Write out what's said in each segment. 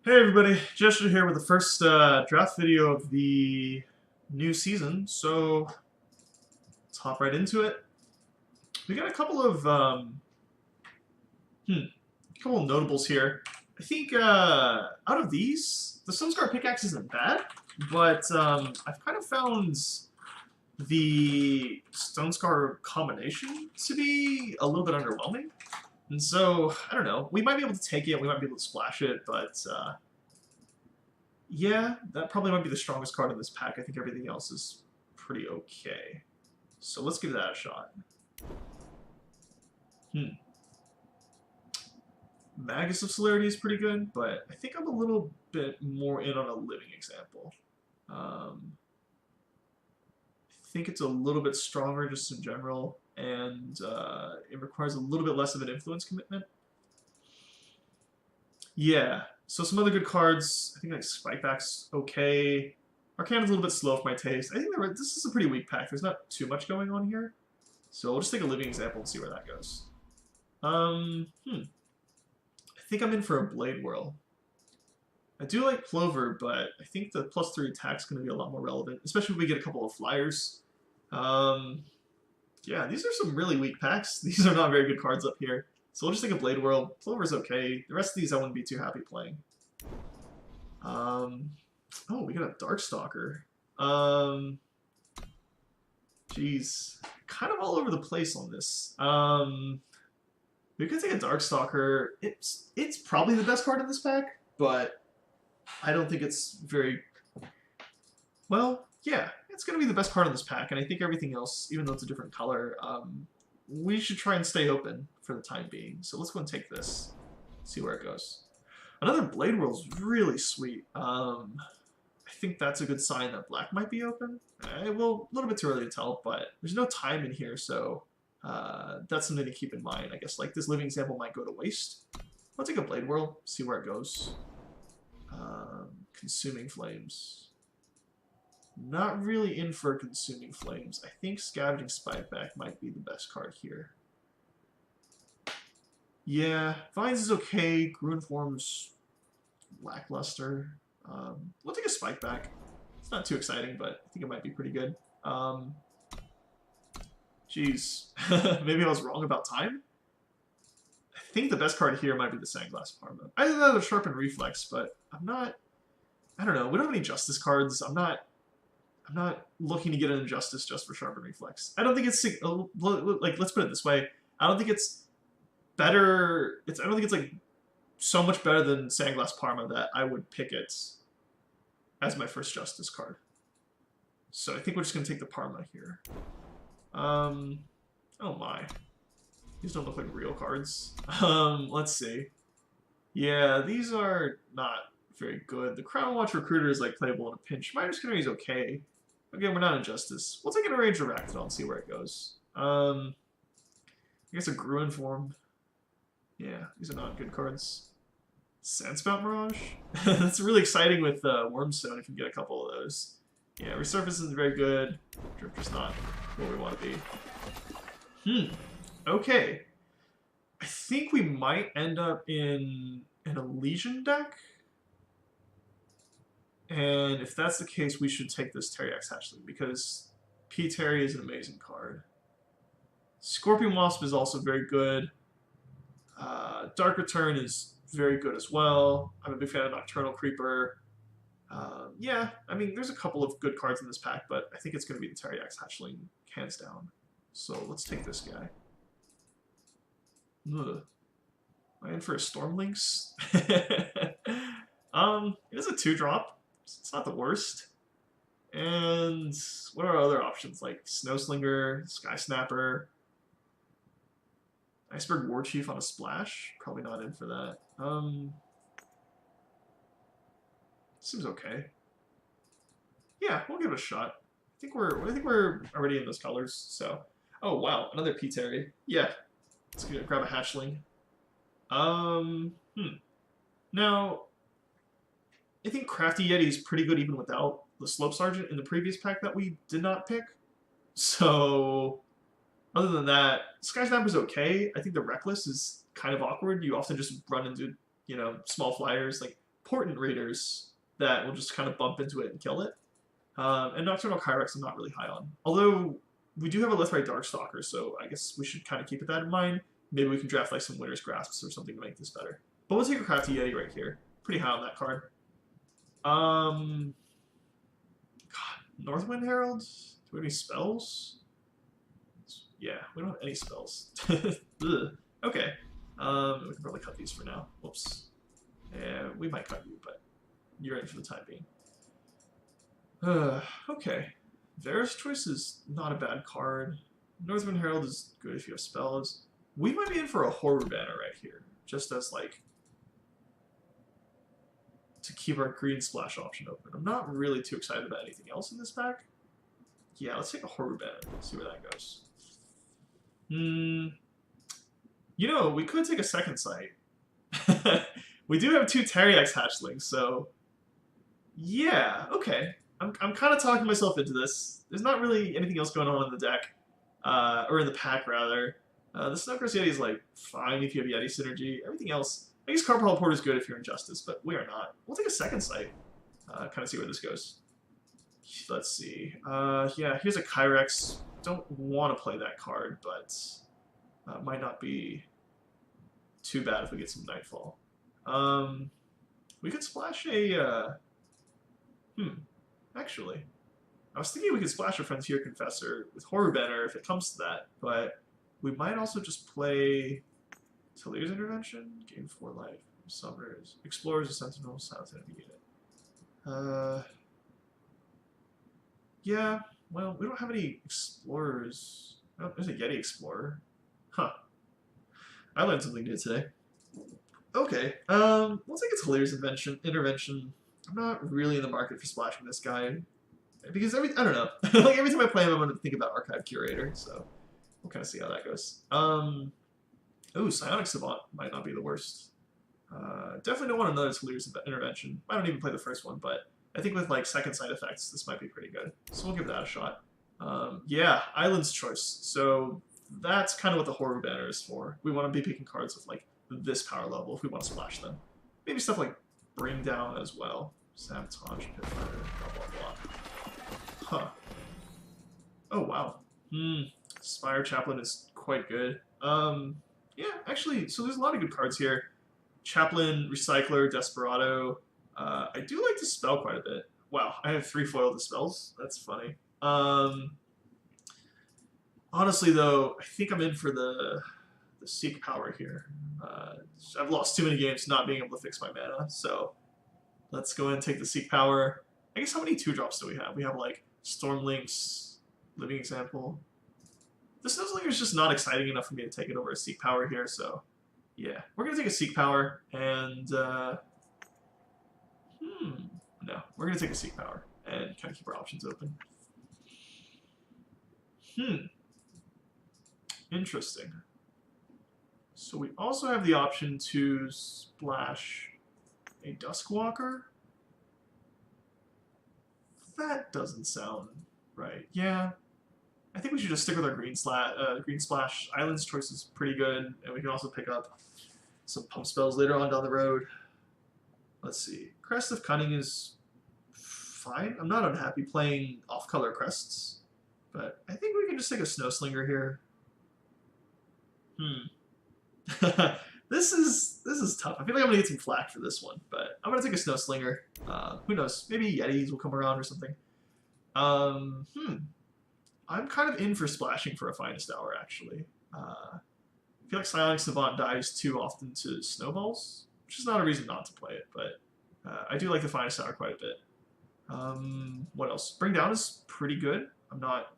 Hey everybody, Jesture here with the first draft video of the new season. So let's hop right into it. We got a couple of notables here. I think out of these, the Sunscar pickaxe isn't bad, but I've kind of found the Stone Scar combination to be a little bit underwhelming. And so, I don't know, we might be able to take it, we might be able to splash it, but yeah, that probably might be the strongest card in this pack. I think everything else is pretty okay. So let's give that a shot. Magus of Celerity is pretty good, but I think I'm a little bit more in on a living example. I think it's a little bit stronger just in general, and it requires a little bit less of an influence commitment. Yeah, so some other good cards. I think like Spikeback's okay. Arcana's a little bit slow for my taste. I think this is a pretty weak pack. There's not too much going on here. So we'll just take a living example and see where that goes. I think I'm in for a Blade Whirl. I do like Plover, but I think the +3 attack's going to be a lot more relevant, especially if we get a couple of flyers. Yeah, these are some really weak packs. These are not very good cards up here. So we'll just take a Blade Whirl. Plover's okay. The rest of these I wouldn't be too happy playing. Oh, we got a Darkstalker. Jeez. Kind of all over the place on this. We could take a Darkstalker. It's probably the best card in this pack, but I don't think it's very... Well, yeah, it's going to be the best card in this pack, and I think everything else, even though it's a different color, we should try and stay open for the time being. So let's go and take this, see where it goes. Another Blade Whirl is really sweet. I think that's a good sign that black might be open. Well, a little bit too early to tell, but there's no time in here, so that's something to keep in mind. I guess like this living example might go to waste. I'll take a Blade Whirl, see where it goes. Consuming Flames. Not really in for Consuming Flames. I think Scavenging Spikeback might be the best card here. Yeah, Vines is okay. Gruen Form's lackluster. We'll take a Spikeback. It's not too exciting, but I think it might be pretty good. Jeez. Maybe I was wrong about time? I think the best card here might be the Sandglass Parma. Either that or Sharpened Reflex, but I'm not... I don't know. We don't have any Justice cards. I'm not looking to get an Injustice just for Sharpened Reflex. I don't think it's... Like, let's put it this way. I don't think it's better... I don't think it's, like, so much better than Sandglass Parma that I would pick it as my first Justice card. So I think we're just going to take the Parma here. Oh my. These don't look like real cards. Let's see. Yeah, these are not very good. The Crown Watch Recruiter is like playable in a pinch. Minus Canary is okay. Again, we're not in Justice. We'll take an Arranged Arachnidon and see where it goes. I guess a Gruen Form. Yeah, these are not good cards. Sandspout Mirage? That's really exciting with Wormstone if you get a couple of those. Yeah, Resurface isn't very good. Drifter's not what we want to be. Okay. I think we might end up in an Elysian deck. And if that's the case, we should take this Terryx Hatchling, because P. Terry is an amazing card. Scorpion Wasp is also very good. Dark Return is very good as well. I'm a big fan of Nocturnal Creeper. Yeah, I mean, there's a couple of good cards in this pack, but I think it's going to be the Terryx Hatchling, hands down. So let's take this guy. Ugh. Am I in for a Stormlinks? It is a 2-drop. It's not the worst. And what are our other options? Like Snowslinger, Sky Snapper, Iceberg Warchief on a splash? Probably not in for that. Seems okay. Yeah, we'll give it a shot. I think we're already in those colors, so. Oh wow, another P. Terry. Yeah. Let's grab a Hatchling. Now, I think Crafty Yeti is pretty good even without the Slope Sergeant in the previous pack that we did not pick. So, other than that, Sky Snapper's okay. I think the Reckless is kind of awkward. You often just run into, you know, small flyers. Like, Portent Raiders that will just kind of bump into it and kill it. And Nocturnal Kyrex I'm not really high on. Although we do have a Lithite Darkstalker, so I guess we should kind of keep that in mind. Maybe we can draft like some Winter's Grasps or something to make this better. But we'll take a Crafty Yeti right here. Pretty high on that card. God, Northwind Herald? Do we have any spells? Yeah, we don't have any spells. Okay. We can probably cut these for now. Whoops. Yeah, we might cut you, but you're in for the time being. Okay. Varus Choice is not a bad card. Northwind Herald is good if you have spells. We might be in for a Horror Banner right here, just as, like, to keep our green splash option open. I'm not really too excited about anything else in this pack. Yeah, let's take a Horror Banner. See where that goes. You know, we could take a second sight. We do have 2 Teriax hatchlings, so yeah, okay. I'm kind of talking myself into this. There's not really anything else going on in the deck, or in the pack rather. The Snowcross Yeti is like fine if you have Yeti synergy. Everything else, I guess Carpal Porter is good if you're in Justice, but we are not. We'll take a second sight. Kind of see where this goes. Let's see. Yeah, here's a Kyrex. Don't want to play that card, but might not be too bad if we get some Nightfall. We could splash a. Actually, I was thinking we could splash a Frontier Confessor with Horror Banner if it comes to that, but we might also just play Talir's Intervention, gain 4 life, Summoners, Explorers, a Sentinel, Silence Enemy Unit. Yeah, well, we don't have any Explorers. Oh, there's a Yeti Explorer. Huh. I learned something new today. Okay, we'll take a Talir's Intervention. I'm not really in the market for splashing this guy. Because I don't know. Like, every time I play him, I'm going to think about Archive Curator, so we'll kind of see how that goes. Ooh, Psionic Savant might not be the worst. Definitely don't want another Talir's Intervention. I don't even play the first one, but I think with, like, second side effects, this might be pretty good. So we'll give that a shot. Yeah, Island's Choice. So that's kind of what the Horror Banner is for. We want to be picking cards with, like, this power level if we want to splash them. Maybe stuff like Bring Down as well. Sabotage, Pitfire, blah, blah, blah. Huh. Oh, wow. Spire Chaplain is quite good. Yeah, actually, so there's a lot of good cards here. Chaplain, Recycler, Desperado. I do like to spell quite a bit. Wow, I have 3 foil dispels. That's funny. Honestly, though, I think I'm in for the Seek Power here. I've lost too many games not being able to fix my mana, so let's go ahead and take the Seek Power. I guess how many 2-drops do we have? We have, like, Stormlinks, Living Example. The Snowslinger is just not exciting enough for me to take it over a Seek Power here, so yeah. We're going to take a Seek Power, and, no. We're going to take a Seek Power and kind of keep our options open. Interesting. So we also have the option to splash a Duskwalker. That doesn't sound right. Yeah. I think we should just stick with our green splash. Island's Choice is pretty good, and we can also pick up some pump spells later on down the road. Let's see. Crest of Cunning is fine. I'm not unhappy playing off-color crests, but I think we can just take a Snowslinger here. This is tough. I feel like I'm gonna get some flack for this one, but I'm gonna take a Snowslinger. Who knows? Maybe Yetis will come around or something. I'm kind of in for splashing for a Finest Hour, actually. I feel like Psionic Savant dies too often to Snowballs, which is not a reason not to play it, but I do like the Finest Hour quite a bit. What else? Bring Down is pretty good. I'm not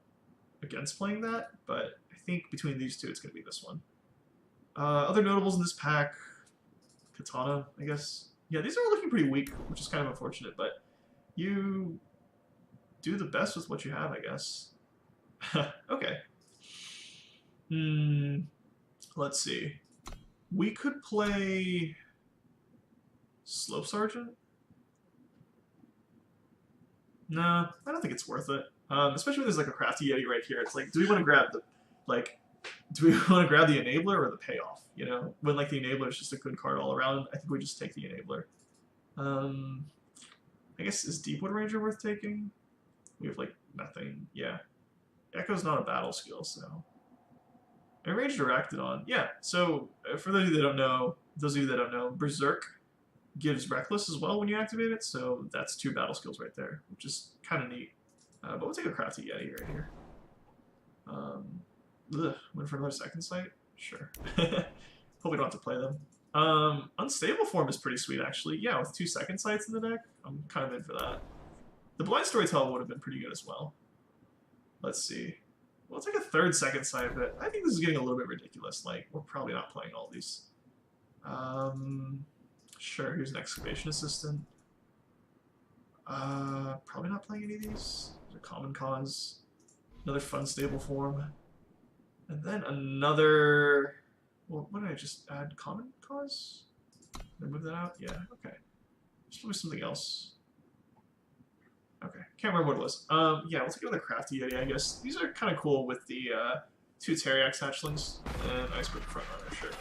against playing that, but I think between these two, it's going to be this one. Other notables in this pack, Katana, I guess. Yeah, these are looking pretty weak, which is kind of unfortunate, but you do the best with what you have, I guess. Okay. Let's see. We could play Slope Sergeant. No, I don't think it's worth it. Especially when there's like a Crafty Yeti right here. It's like, do we want to grab the Enabler or the Payoff? You know, when like the Enabler is just a good card all around, I think we just take the Enabler. I guess, is Deepwood Ranger worth taking? We have, like, nothing. Yeah. Echo's not a battle skill, so... And Range Directed on. Yeah, so, for those of you that don't know, Berserk gives Reckless as well when you activate it, so that's 2 battle skills right there, which is kind of neat. But we'll take a Crafty Yeti right here. Win for another second sight? Sure. Hope we don't have to play them. Unstable Form is pretty sweet, actually. Yeah, with 2 second sights in the deck, I'm kind of in for that. The Blind Storyteller would have been pretty good as well. Let's see. Well, it's like a 3rd second sight, but I think this is getting a little bit ridiculous. Like, we're probably not playing all these. Sure, here's an Excavation Assistant. Probably not playing any of these. There's a Common Cause. Another Fun Stable Form. And then another... Well, what did I just add? Common Cause? Did I move that out? Yeah, okay. There's probably something else. Okay, can't remember what it was. Yeah, we'll take another Crafty Yeti, I guess. These are kind of cool with the 2 Teriax hatchlings and Iceberg Frontrunner, sure.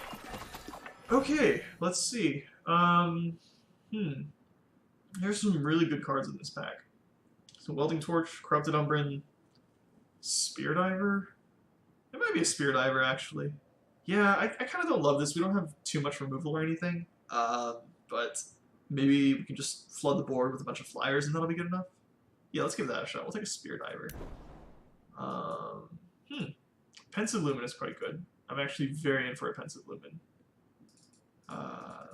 Okay, let's see. There's some really good cards in this pack. So Welding Torch, Corrupted Umbran, Spear Diver. It might be a Spear Diver, actually. Yeah, I kind of don't love this. We don't have too much removal or anything. But maybe we can just flood the board with a bunch of flyers and that'll be good enough. Yeah, let's give that a shot. We'll take a Spear Diver. Pensive Lumen is quite good. I'm actually very in for a Pensive Lumen.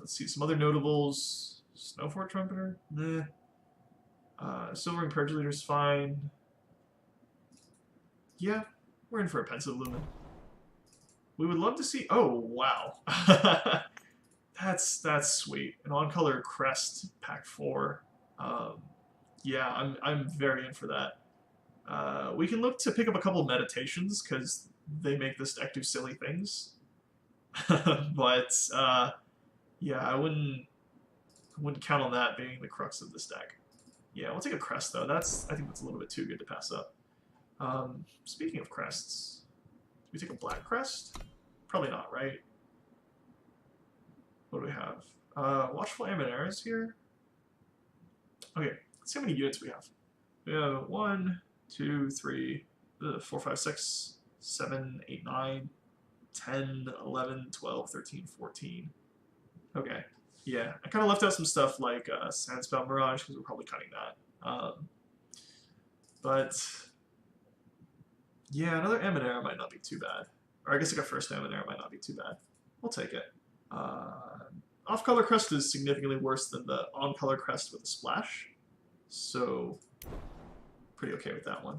Let's see, some other notables. Snowfort Trumpeter? Nah. Silvering Percolator's fine. Yeah, we're in for a Pensive Lumen. We would love to see... Oh, wow. That's sweet. An on-color Crest, pack 4. Yeah, I'm very in for that. We can look to pick up a couple of Meditations, because they make this deck do silly things. But, yeah, I wouldn't count on that being the crux of this deck. Yeah, we'll take a Crest, though. I think that's a little bit too good to pass up. Speaking of Crests, do we take a Black Crest? Probably not, right? What do we have? Watchful Amanera is here. Okay, let's see how many units we have. We have 1, 2, 3, 4, 5, 6, 7, 8, 9, 10, 11, 12, 13, 14. Okay. Yeah, I kind of left out some stuff like Sandspout Mirage because we're probably cutting that. But yeah, another Amanera might not be too bad. Or I guess like a first Amanera might not be too bad. We'll take it. Off-color crest is significantly worse than the on-color crest with a splash. So, pretty okay with that one.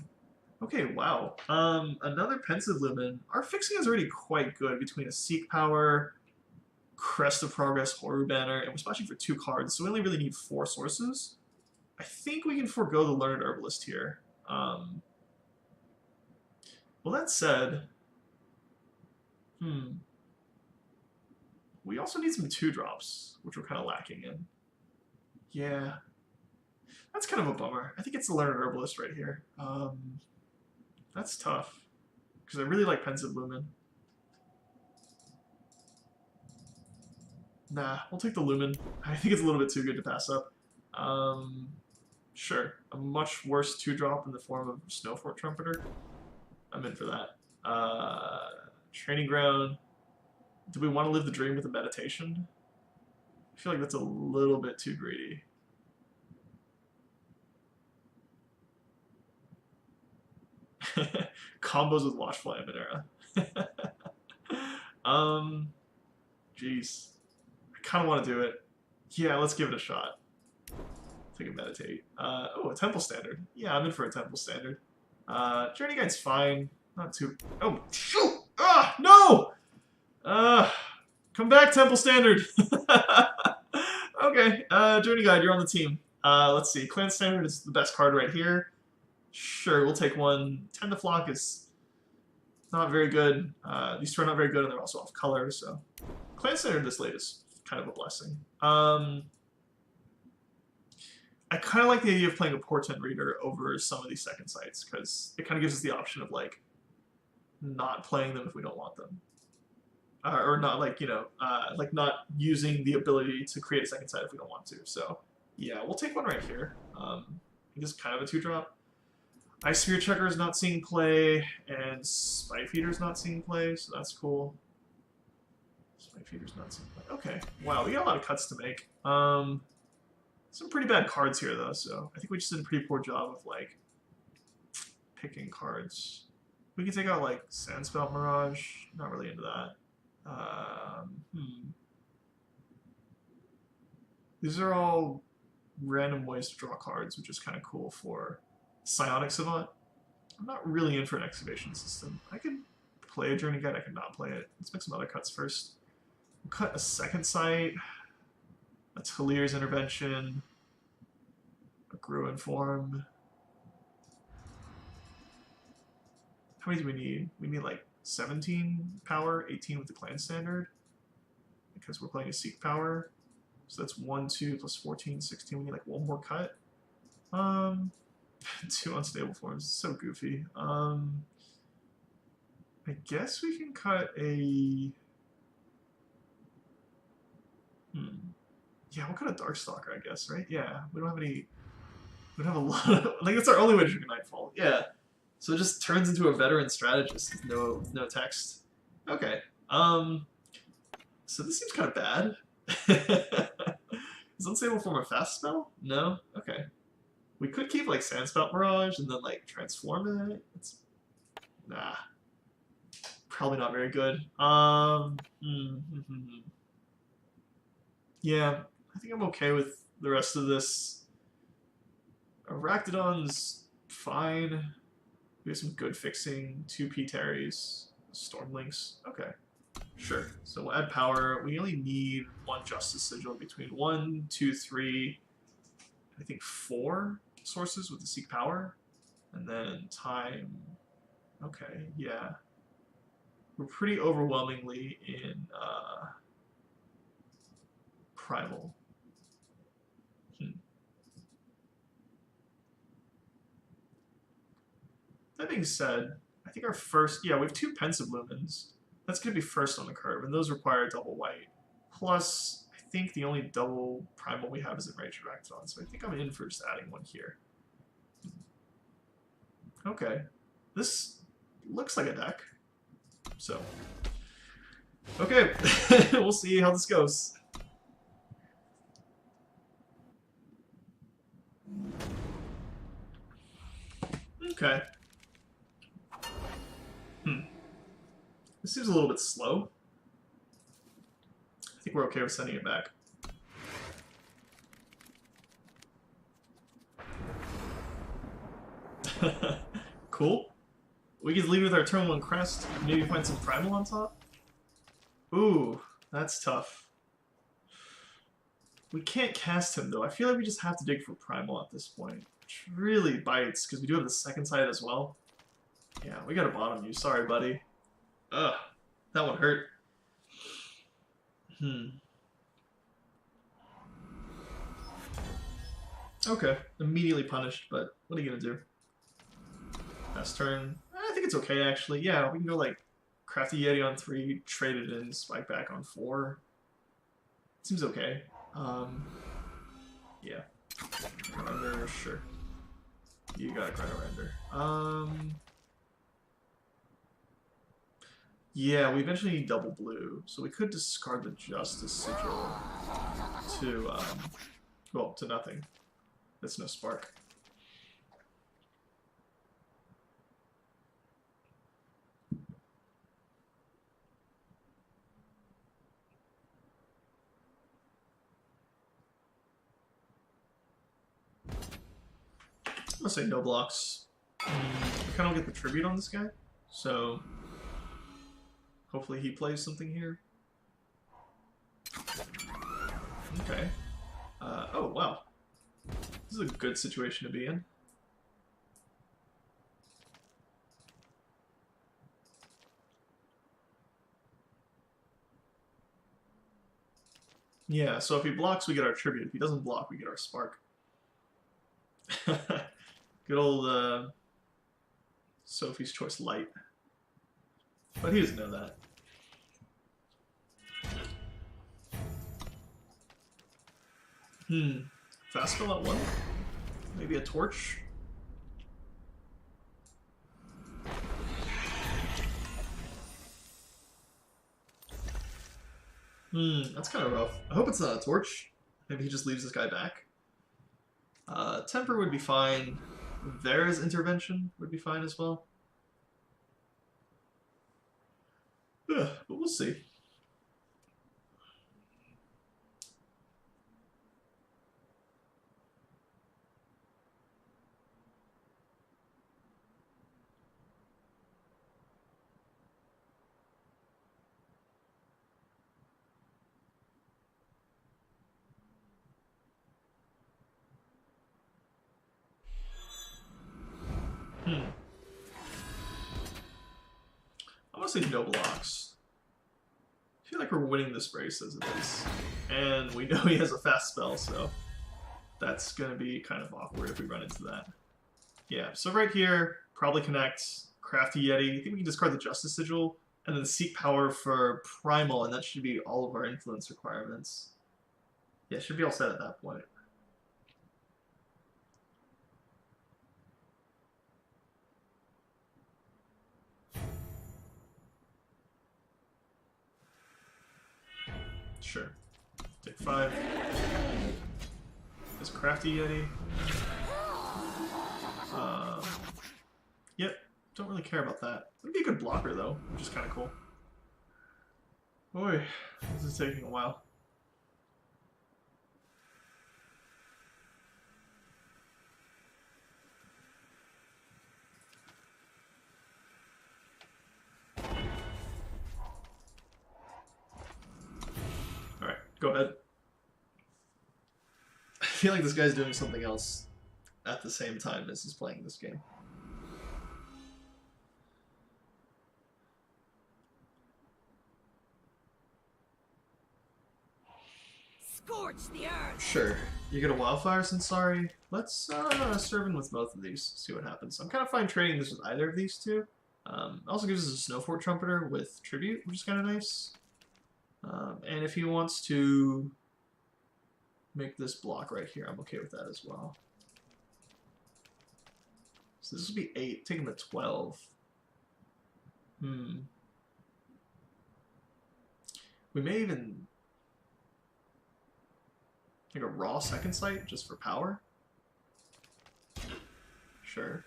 Okay, wow. Another Pensive Lumen. Our fixing is already quite good between a Seek Power, Crest of Progress, Horror Banner, and we're splashing for 2 cards, so we only really need 4 sources. I think we can forego the Learned Herbalist here. Well, that said... We also need some 2-drops, which we're kind of lacking in. Yeah. That's kind of a bummer. I think it's the Learned Herbalist right here. That's tough. Because I really like Pensive Lumen. Nah, we'll take the Lumen. I think it's a little bit too good to pass up. Sure. A much worse 2-drop in the form of Snowfort Trumpeter. I'm in for that. Training Ground. Do we want to live the dream with a Meditation? I feel like that's a little bit too greedy. Combos with Watchful Amanera. Jeez. I kind of want to do it. Yeah, let's give it a shot. Take a Meditate. Oh, a Temple Standard. Yeah, I'm in for a Temple Standard. Journey Guide's fine. Not too... Oh, shoot! Ah, no! Come back, Temple Standard! Okay, Journey Guide, you're on the team. Let's see. Clan Standard is the best card right here. Sure, we'll take one. Tend to Flock is not very good. These two are not very good, and they're also off color, so... Clan Standard this late is kind of a blessing. I kind of like the idea of playing a Portent Reader over some of these second sights, because it kind of gives us the option of, like, not playing them if we don't want them. Or not, like, you know, like not using the ability to create a second sight if we don't want to. So Yeah, we'll take one right here. I think it's kind of a 2-drop. Ice Sphere Checker is not seeing play, and Spike Feeder's not seeing play, so that's cool. Spike Feeder's not seeing play. Okay, wow, we got a lot of cuts to make. Some pretty bad cards here, though, so I think we just did a pretty poor job of, like, picking cards. We can take out, like, Sandspout Mirage. Not really into that. These are all random ways to draw cards, which is kind of cool for Psionic Savant. I'm not really in for an excavation system. I could play a Journey Guide, I could not play it. Let's make some other cuts first. We'll cut a second sight, a Talir's Intervention, a Gruin Form. How many do we need? We need like 17 power, 18 with the clan standard, because we're playing a Seek power. So that's 1, 2, plus 14, 16. We need like one more cut. 2 unstable forms. So goofy. I guess we can cut a... Yeah, we'll cut a Darkstalker, I guess, right? Yeah, we don't have any... We don't have a lot of... Like, that's our only way to drink Nightfall. Yeah. So it just turns into a veteran strategist with no text. Okay. So this seems kind of bad. Is Unstable Form a fast spell? No? Okay. We could keep, like, Sandspout Mirage and then, like, transform it. It's... Nah. Probably not very good. Yeah, I think I'm okay with the rest of this. Arachnodon's fine. We have some good fixing. 2 P-Terries. Stormlinks. Okay. Sure. So we'll add power. We only need 1 Justice Sigil between 1, 2, 3, I think 4 sources with the Seek power. And then time. Okay, yeah. We're pretty overwhelmingly in Primal. That being said, I think our first... Yeah, we have 2 Pensive Lumens. That's going to be first on the curve, and those require double white. Plus, I think the only double primal we have is Enraged Arachnodon, so I think I'm in for just adding 1 here. Okay. This looks like a deck. So. Okay. We'll see how this goes. Okay. This seems a little bit slow. I think we're okay with sending it back. Cool. We can leave with our turn 1 crest. Maybe find some primal on top. Ooh, that's tough. We can't cast him though. I feel like we just have to dig for primal at this point, which really bites because we do have the second sight as well. Yeah, we gotta bottom you. Sorry, buddy. Ugh, that one hurt. Okay, immediately punished, but what are you gonna do? Last turn. I think it's okay, actually. Yeah, we can go, like, Crafty Yeti on 3, trade it in, spike back on 4. Seems okay. Yeah. Render, sure. You got a credit render. Yeah, we eventually need double blue, so we could discard the Justice Sigil to, well, to nothing. That's no spark. I'm gonna say no blocks. I kind of get the tribute on this guy, so hopefully he plays something here. Okay. Oh, wow. This is a good situation to be in. Yeah, so if he blocks, we get our tribute. If he doesn't block, we get our spark. Good old Sophie's Choice Light. But he doesn't know that. Fast spell at 1? Maybe a torch? That's kind of rough. I hope it's not a torch. Maybe he just leaves this guy back. Temper would be fine. There's intervention would be fine as well. But we'll see. I want to say no blocks. I feel like we're winning this race as it is. And we know he has a fast spell, so that's going to be kind of awkward if we run into that. Yeah, so right here, probably connect, Crafty Yeti. I think we can discard the Justice Sigil, and then seek power for Primal, and that should be all of our influence requirements. Yeah, should be all set at that point. Sure. Take 5. This Crafty Yeti. Yep. Don't really care about that. It'd be a good blocker though, which is kind of cool. Boy, this is taking a while. Alright, go ahead. I feel like this guy's doing something else at the same time as he's playing this game. Scorch the earth. Sure. You get a Wildfire Sensari. Let's serve in with both of these, see what happens. I'm kind of fine trading this with either of these two. Also gives us a Snowfort Trumpeter with Tribute, which is kind of nice. And if he wants to make this block right here, I'm okay with that as well. So this will be 8, take him to 12. We may even take a raw second sight just for power. Sure.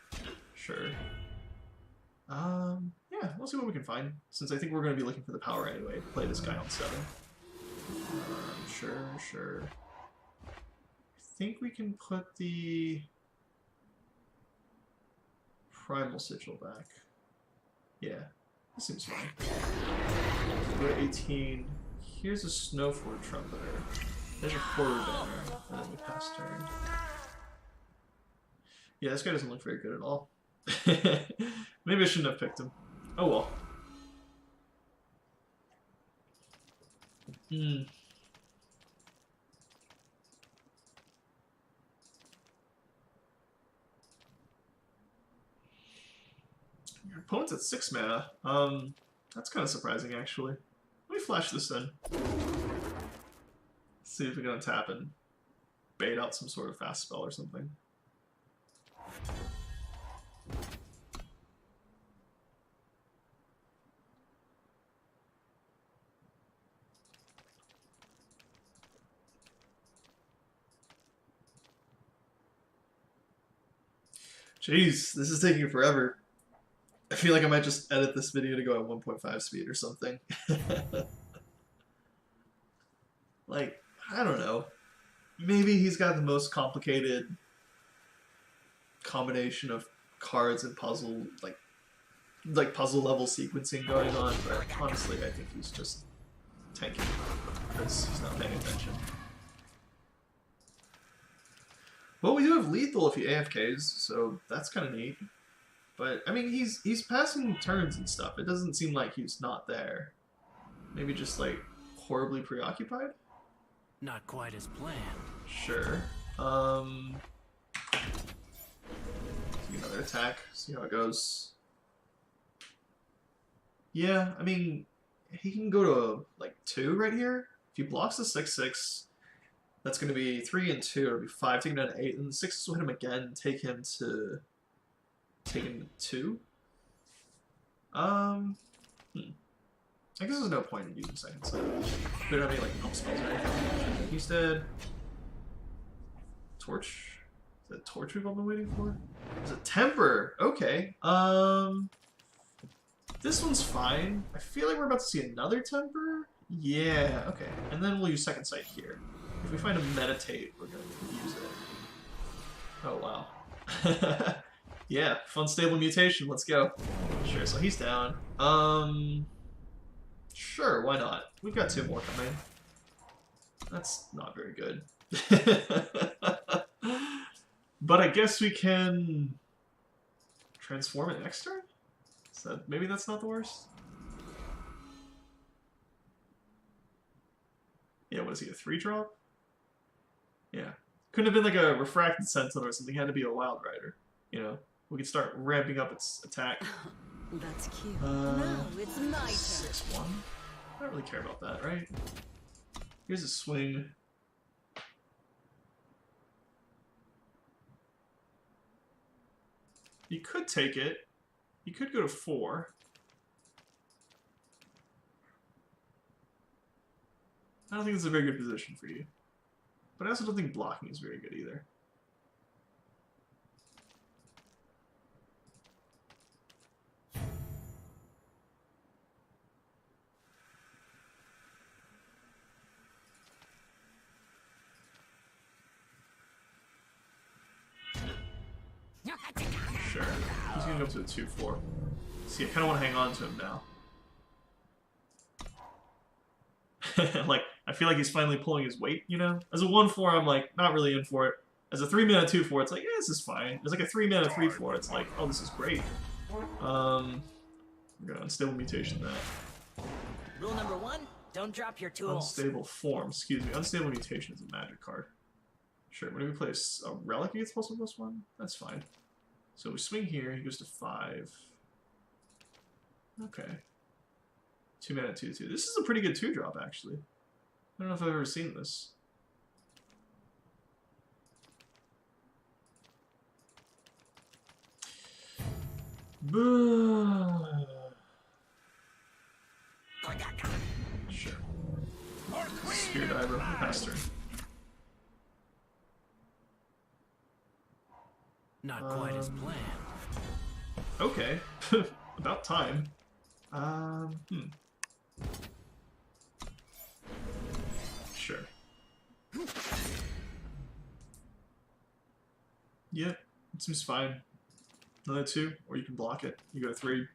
Yeah, we'll see what we can find. Since I think we're going to be looking for the power anyway to play this guy on 7. Sure. I think we can put the Primal Sigil back. Yeah, this seems fine. Go to 18. Here's a Snowfort Trumpeter. There's a Horror Banner, and then we pass turn. Yeah, this guy doesn't look very good at all. Maybe I shouldn't have picked him. Oh well. Your opponent's at 6 mana. That's kind of surprising, actually. Let me flash this in. See if we can untap and bait out some sort of fast spell or something. Jeez, this is taking forever. I feel like I might just edit this video to go at 1.5 speed or something. Like, I don't know. Maybe he's got the most complicated combination of cards and puzzle, like puzzle level sequencing going on, but honestly, I think he's just tanking because he's not paying attention. Well, we do have lethal if he AFKs, so that's kind of neat. But I mean, he's passing turns and stuff. It doesn't seem like he's not there. Maybe just like horribly preoccupied. Not quite as planned. Sure. Another attack. See how it goes. Yeah, I mean, he can go to like 2 right here. If he blocks the 6/6, That's going to be 3 and 2. It'll be 5. Take him down to 8. And 6 will hit him again. Take him to 2. I guess there's no point in using second sight. We don't have any like pump spells or anything. He's dead. Torch? Is that torch we've all been waiting for? Is it temper? Okay. This one's fine. I feel like we're about to see another temper. Yeah, okay. And then we'll use second sight here. If we find a meditate, we're gonna use it. Oh wow. Yeah, fun stable mutation, let's go. Sure, so he's down. Sure, why not? We've got 2 more coming. That's not very good. But I guess we can transform it next turn? So maybe that's not the worst? Yeah, what is he, a 3-drop? Yeah. Couldn't have been like a refracted sentinel or something, it had to be a wild rider. You know? We could start ramping up its attack. That's cute. Now it's my turn. 6-1. I don't really care about that, right? Here's a swing. You could take it. You could go to 4. I don't think it's a very good position for you. But I also don't think blocking is very good either. Sure. He's gonna go up to a 2-4. See, I kind of want to hang on to him now. Like, I feel like he's finally pulling his weight, you know? As a 1-4, I'm like, not really in for it. As a 3-mana 2-4, it's like, yeah, this is fine. As like a 3-mana 3-4, it's like, oh, this is great. We're gonna unstable mutation that. Rule number 1, don't drop your tools. Unstable form, excuse me. Unstable mutation is a magic card. Sure, when do we play a relic against +1/+1? That's fine. So we swing here, he goes to 5. Okay. 2-mana 2/2. This is a pretty good 2-drop, actually. I don't know if I've ever seen this. Sure. Spear Diver, pass turn. Not quite as planned. Okay. About time. Sure. Yeah, it seems fine. Another 2, or you can block it. You go to 3.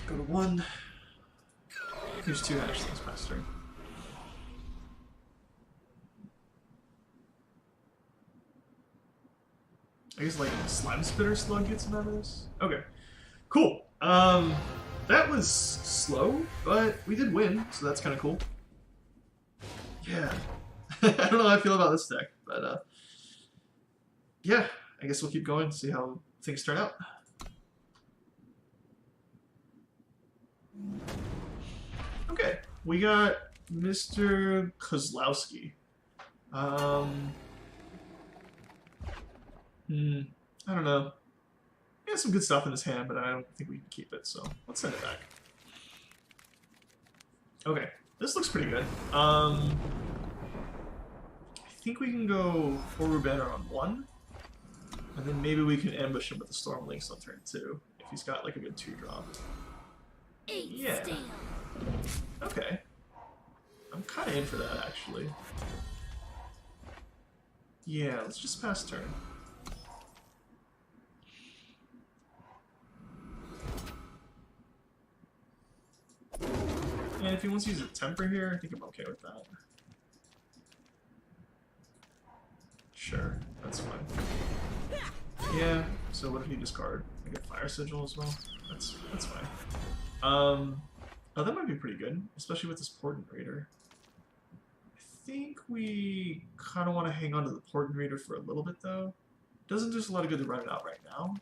Go to 1. Here's 2 hash things past turn. I guess like Slime Spitter Slug gets him out of this. Okay, cool. That was slow, but we did win, so that's kind of cool. Yeah, I don't know how I feel about this deck, but yeah, I guess we'll keep going, see how things turn out. Okay, we got Mr. Kozlowski. I don't know. He has some good stuff in his hand, but I don't think we can keep it, so let's send it back. Okay, this looks pretty good. I think we can go Forward Banner on 1, and then maybe we can ambush him with the Storm Links on turn 2, if he's got like a good 2-drop. Yeah. Okay. I'm kind of in for that, actually. Yeah, let's just pass turn. And if he wants to use a temper here, I think I'm okay with that. Sure, that's fine. Yeah, so what if you discard? I get Fire Sigil as well? That's fine. Oh, that might be pretty good, especially with this Portent Raider. I think we kind of want to hang on to the Portent Raider for a little bit, though. Doesn't do us a lot of good to run it out right now.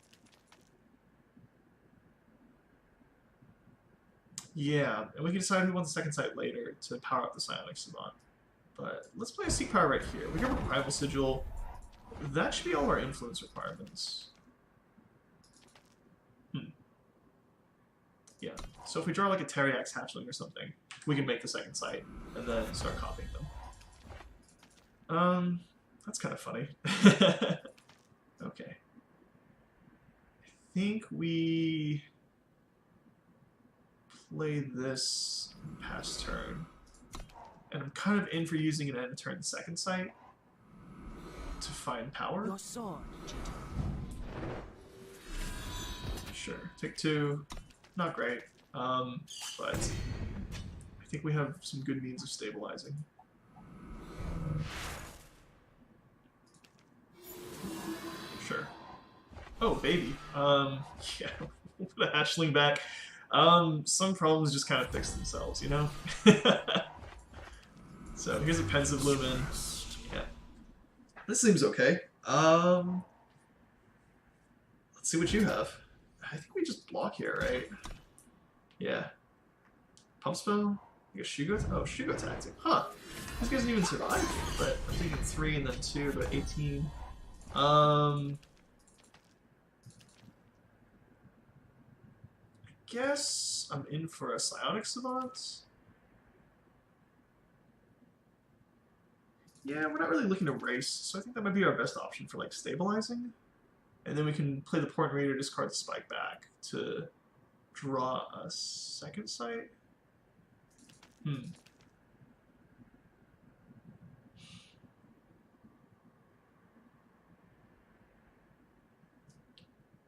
Yeah, and we can decide who wants the second sight later to power up the Psionic Savant. But let's play a Seek Power right here. We have a Primal Sigil. That should be all our influence requirements. Yeah, so if we draw like a Teriax Hatchling or something, we can make the second sight and then start copying them. That's kind of funny. Okay. I think we play this past turn. And I'm kind of in for using an end turn second sight to find power. Your sword. Sure. Take 2. Not great. But I think we have some good means of stabilizing. Sure. Oh, baby. Yeah, we'll put a hatchling back. Some problems just kind of fix themselves, you know? So here's a Pensive Lumen. Yeah. This seems okay. Let's see what you have. I think we just block here, right? Yeah. Pump spell? I guess Shugo? Oh, Shugo tactic. Huh. These guys didn't even survive. But I'm thinking 3 and then 2, but 18. I guess I'm in for a Psionic Savant. Yeah, we're not really looking to race, so I think that might be our best option for like stabilizing. And then we can play the Portent Reader, discard the Spike back to draw a second sight.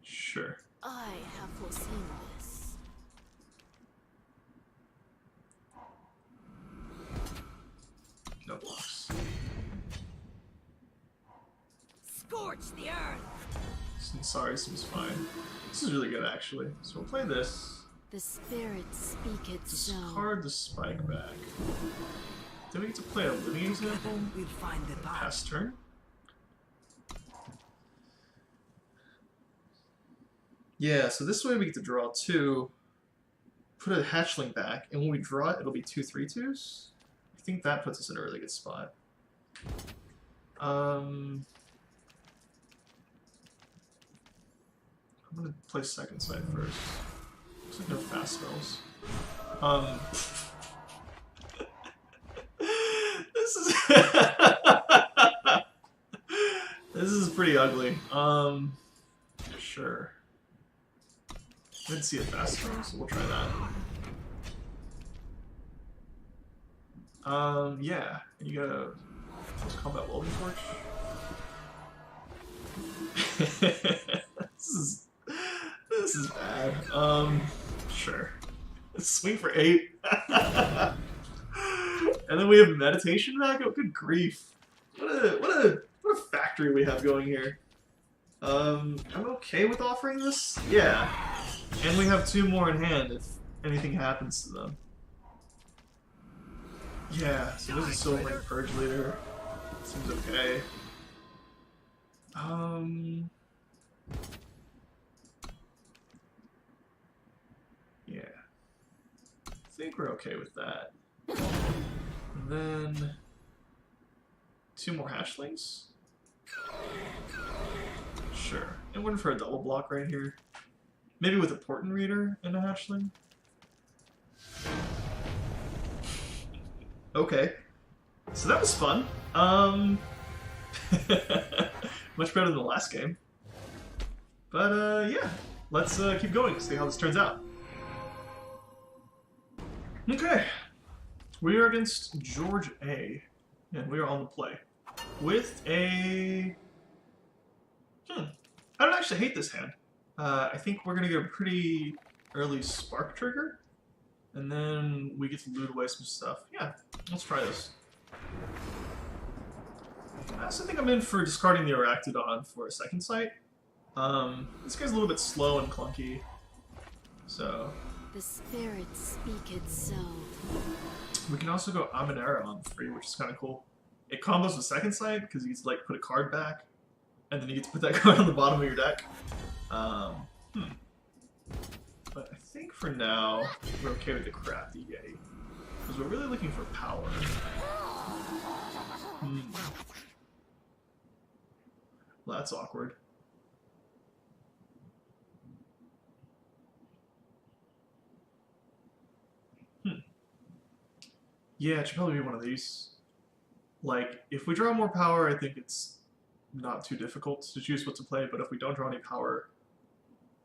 Sure. I have foreseen this. No blocks. Scorch the earth. Sorry, seems fine. This is really good, actually. So we'll play this. The spirits speak it so. Discard the Spike back. Then we get to play a Living Example. We'll find the path. Past turn. Yeah, so this way we get to draw 2, put a Hatchling back, and when we draw it, it'll be 2 3/2s. I think that puts us in a really good spot. I'm gonna play second sight first. Looks like no fast spells. This is this is pretty ugly. Sure. I didn't see a fast spell, so we'll try that. Yeah, and you gotta combat welding torch. This is bad. Sure. Swing for 8. And then we have meditation back. Oh, good grief! What a factory we have going here. I'm okay with offering this. Yeah, and we have 2 more in hand if anything happens to them. Yeah, so this is Silver Ring Purge Leader. Seems okay. Yeah. I think we're okay with that. And then 2 more Hatchlings? Sure. And we're in for a double block right here. Maybe with a Portent Reader and a Hatchling? Okay. So that was fun. Much better than the last game. But, yeah. Let's keep going, see how this turns out. Okay. We are against George A. And we are on the play. With a... I don't actually hate this hand. I think we're going to get a pretty early Spark Trigger. And then we get to loot away some stuff. Yeah, let's try this. I also think I'm in for discarding the Arachnodon for a second sight. This guy's a little bit slow and clunky. So... The spirits speak it so. We can also go Aminera on 3, which is kind of cool. It combos with second sight, because you get to like put a card back, and then you get to put that card on the bottom of your deck. But I think for now, we're okay with the crafty Yeti. Because we're really looking for power. Well, that's awkward. Yeah, it should probably be one of these. Like, if we draw more power, I think it's not too difficult to choose what to play, but if we don't draw any power,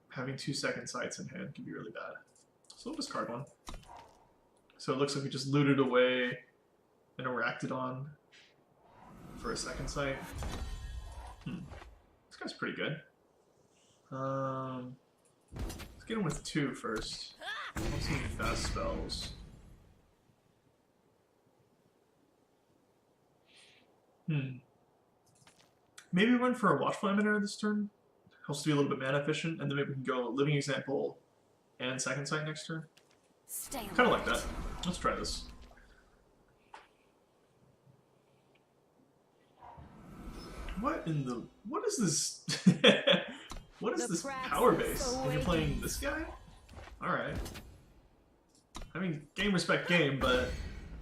having 2 second sights in hand can be really bad. So we'll discard one. So it looks like we just looted away an Arachnodon for a second sight. This guy's pretty good. Let's get him with 2 first. Let's see fast spells. Maybe run for a Watchful Emanator this turn. Helps to be a little bit mana efficient, and then maybe we can go Living Example and Second Sight next turn. Kind of like that. Let's try this. What is this? What is this power base? And you're playing this guy? Alright. I mean, game respect game, but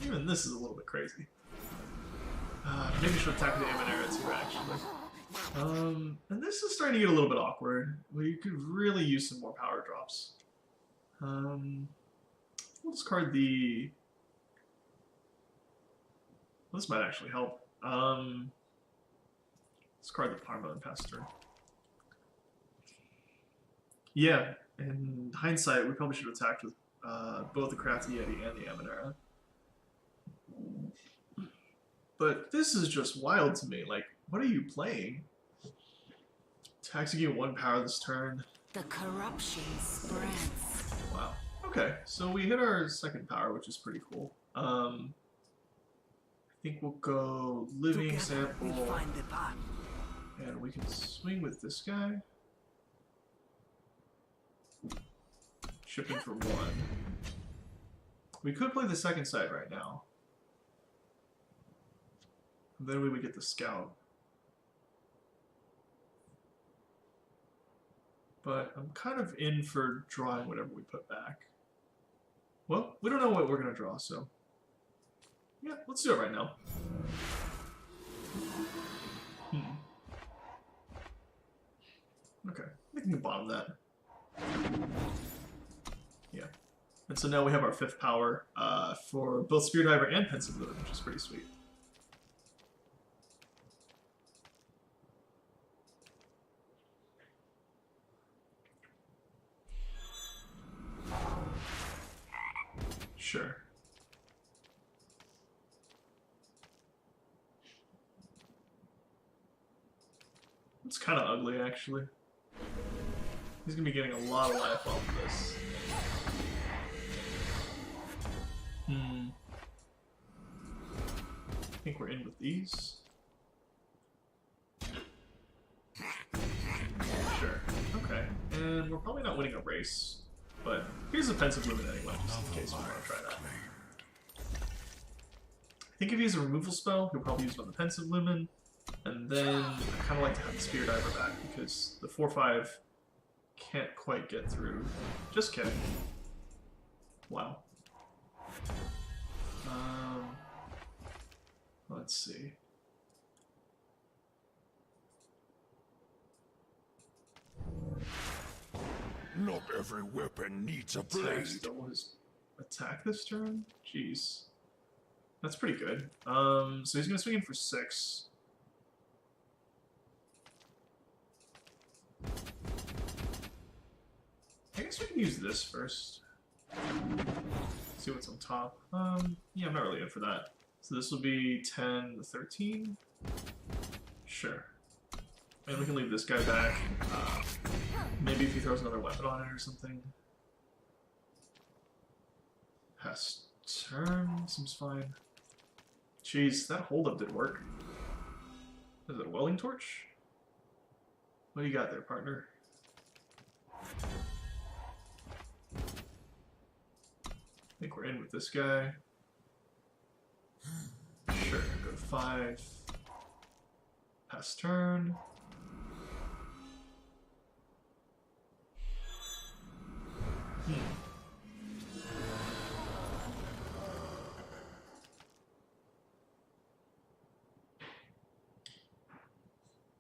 even this is a little bit crazy. Maybe I should attack the Emanera too, actually. And this is starting to get a little bit awkward. We could really use some more power drops. We'll discard the... Well, this might actually help. Discard the Parma and pass turn. Yeah, in hindsight, we probably should have attacked with both the Crafty Yeti and the Emanera. But this is just wild to me. Like, what are you playing? Taxing you 1 power this turn. The corruption spreads. Wow. Okay, so we hit our second power, which is pretty cool. I think we'll go Living Example. And we can swing with this guy. Shipping for 1. We could play the second side right now. And then we would get the Scout. But I'm kind of in for drawing whatever we put back. Well, we don't know what we're going to draw, so... Yeah, let's do it right now. Okay, we can bottom that. Yeah. And so now we have our 5th power for both Spear Diver and Pensive Lily, which is pretty sweet. Sure. It's kind of ugly, actually. He's gonna be getting a lot of life off of this. I think we're in with these. Sure. Okay. And we're probably not winning a race. But here's a Pensive Lumen anyway, just in case we want to try that. I think if he has a removal spell, he'll probably use it on the Pensive Lumen. And then I kind of like to have the Spear Diver back because the 4/5 can't quite get through. Just kidding. Wow. Let's see. Not every weapon needs a blade. Double his attack this turn? Jeez. That's pretty good. So he's gonna swing in for 6. I guess we can use this first. See what's on top. Yeah, I'm not really in for that. So this will be 10 to 13. Sure. And we can leave this guy back. Maybe if he throws another weapon on it or something. Pass turn seems fine. Jeez, that holdup did work. Is it a welding torch? What do you got there, partner? I think we're in with this guy. Sure, go to 5. Pass turn.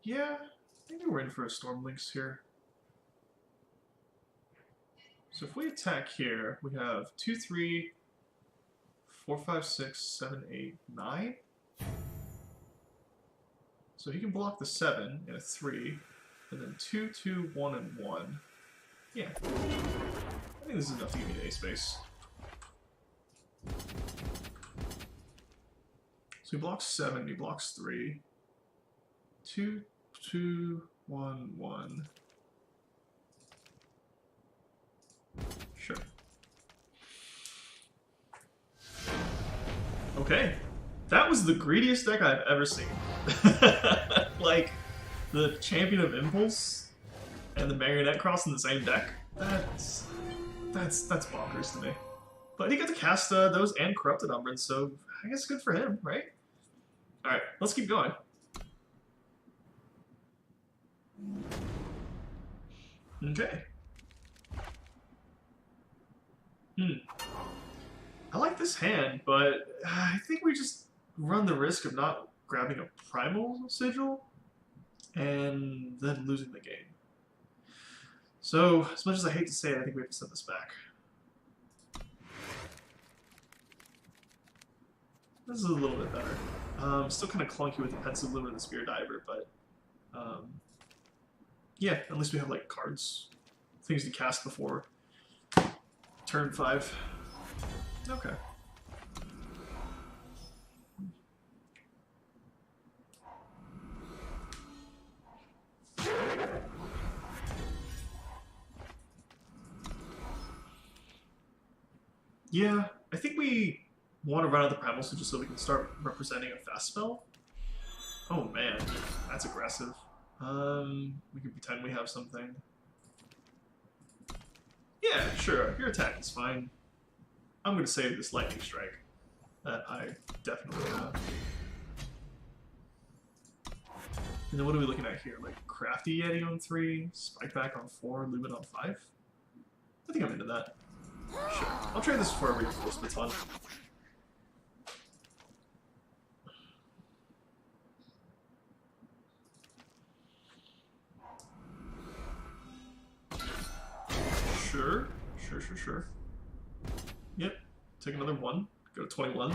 Yeah, I think we're in for a Stormlinks here. So if we attack here, we have 2, 3, 4, 5, 6, 7, 8, 9. So he can block the 7 and a 3, and then 2, 2, 1, and 1. Yeah. I think this is enough to give me an A space. So he blocks 7, he blocks 3. 2, 2, 1, 1. Sure. Okay. That was the greediest deck I've ever seen. Like, the Champion of Impulse and the Marionette Cross in the same deck. That's bonkers to me. But he got to cast those and Corrupted Umbrans, so I guess good for him, right? Alright, let's keep going. Okay. I like this hand, but I think we just run the risk of not grabbing a Primal Sigil and then losing the game. So, as much as I hate to say it, I think we have to send this back. This is a little bit better. Still kind of clunky with the Pensive Loom and the Spear Diver, but yeah, at least we have like cards, things to cast before turn 5. Okay. Yeah, I think we want to run out the Primal Sigil so we can start representing a fast spell. Oh man, that's aggressive. We can pretend we have something. Yeah, sure, your attack is fine. I'm going to save this Lightning Strike that I definitely have. And then what are we looking at here? Like Crafty Yeti on 3, Spikeback on 4, Lumen on 5? I think I'm into that. Sure. I'll trade this for a Reinforcement Ton. Sure. Sure. Yep. Take another 1. Go to 21.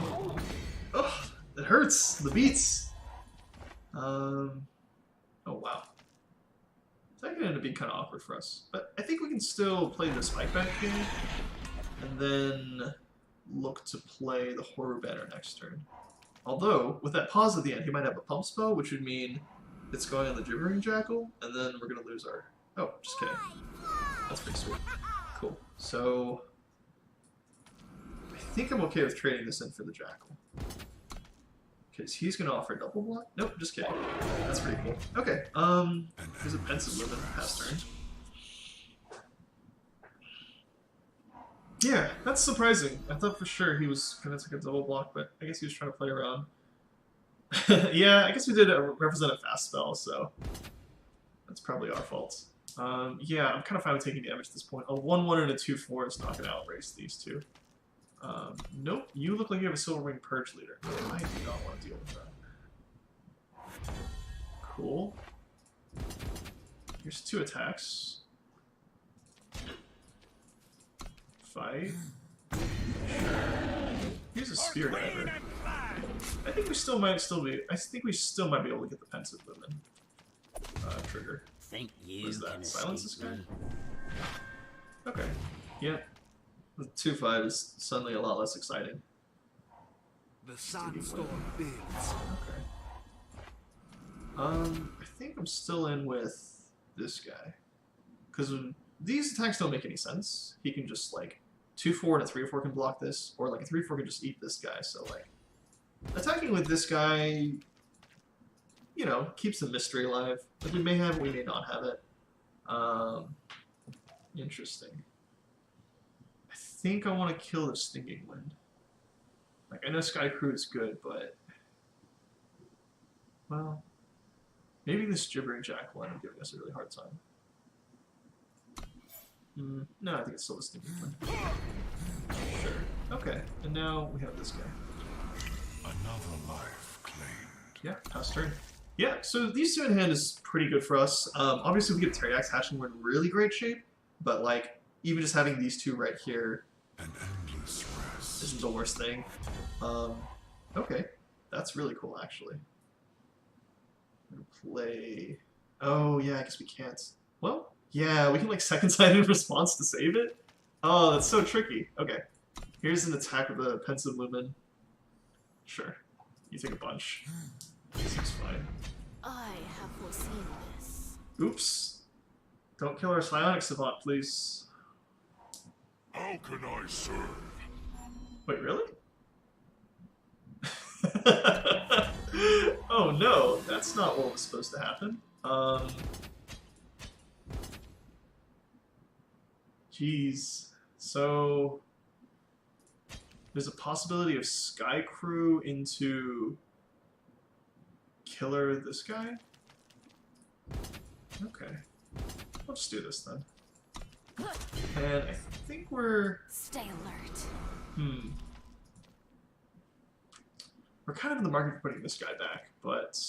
Ugh, it hurts. The beats. Oh wow. That could end up being kind of awkward for us. But I think we can still play the Spike Back game, and then look to play the Horror Banner next turn. Although, with that pause at the end, he might have a Pump Spell, which would mean it's going on the Gibbering Jackal, and then we're going to lose our... Oh, just kidding. That's pretty sweet. Cool. So, I think I'm okay with trading this in for the Jackal. Because he's going to offer a double block? Nope, just kidding. That's pretty cool. Okay, there's a Pensive Lumen past turn. Yeah, that's surprising. I thought for sure he was going to take a double block, but I guess he was trying to play around. Yeah, I guess we did represent a fast spell, so that's probably our fault. Yeah, I'm kind of fine with taking damage at this point. A 1-1 and a 2-4 is not going to outrace these two. Nope, you look like you have a Silver Ring Purge Leader. I do not want to deal with that. Cool. Here's 2 attacks. Fight. Sure. Here's a Spear Diver. I think we still might be able to get the Pensive Lumen trigger. Think you What is that? can Silence this escape guy? me? Okay. Yeah. The 2-5 is suddenly a lot less exciting. The sandstorm builds. Okay. I think I'm still in with this guy. Because these attacks don't make any sense. He can just, like, 2-4 and a 3-4 can block this, or, like, a 3-4 can just eat this guy, so, like, attacking with this guy, you know, keeps the mystery alive. Like, we may have it, we may not have it. Interesting. I think I want to kill the Stinging Wind. Like, I know Sky Crew is good, but... Well... Maybe this Gibbering Jack will end up giving us a really hard time. No, I think it's still the Stinging Wind. Sure. Okay, and now we have this guy. Another life claimed. Yeah, pass turn. Yeah, so these two in hand is pretty good for us. Obviously, if we get Teriyak's hatchling, we're in really great shape. But like, even just having these two right here An endless rest. isn't the worst thing. Okay, that's really cool, actually. I'm gonna play. Oh yeah, I guess we can't. Well, yeah, we can like second sight in response to save it. Oh, that's so tricky. Okay, here's an attack with a pensive lumen. Sure, you take a bunch. Seems fine. I have foreseen this. Oops. Don't kill our psionic savant, please. How can I serve? Wait, really? Oh no, that's not what was supposed to happen. Jeez. So there's a possibility of Sky Crew into Killer this guy? Okay. I'll just do this then. And I think we're... Stay alert. We're kind of in the market for putting this guy back, but...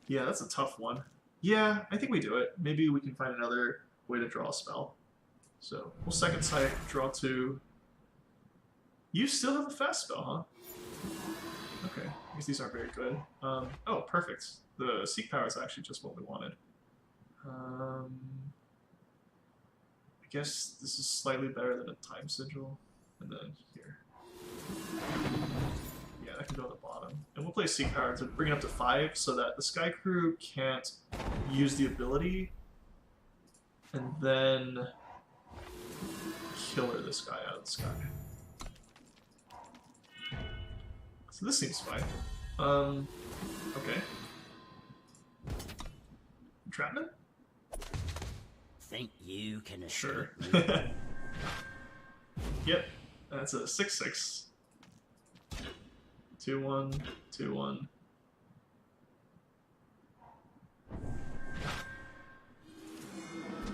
Yeah, that's a tough one. Yeah, I think we do it. Maybe we can find another way to draw a spell. So, we'll second sight, draw 2. You still have a fast spell, huh? Okay, I guess these aren't very good. Oh, perfect. The Seek Power is actually just what we wanted. I guess this is slightly better than a Time Sigil. And then here. Yeah, that can go at the bottom. And we'll play Seek Power to bring it up to 5 so that the Sky Crew can't use the ability. And then killer this guy out of the sky. So this seems fine. Okay. Entrapment? Think you can Sure. escape me? Yep. That's a 6/6. 2/1, 2/1.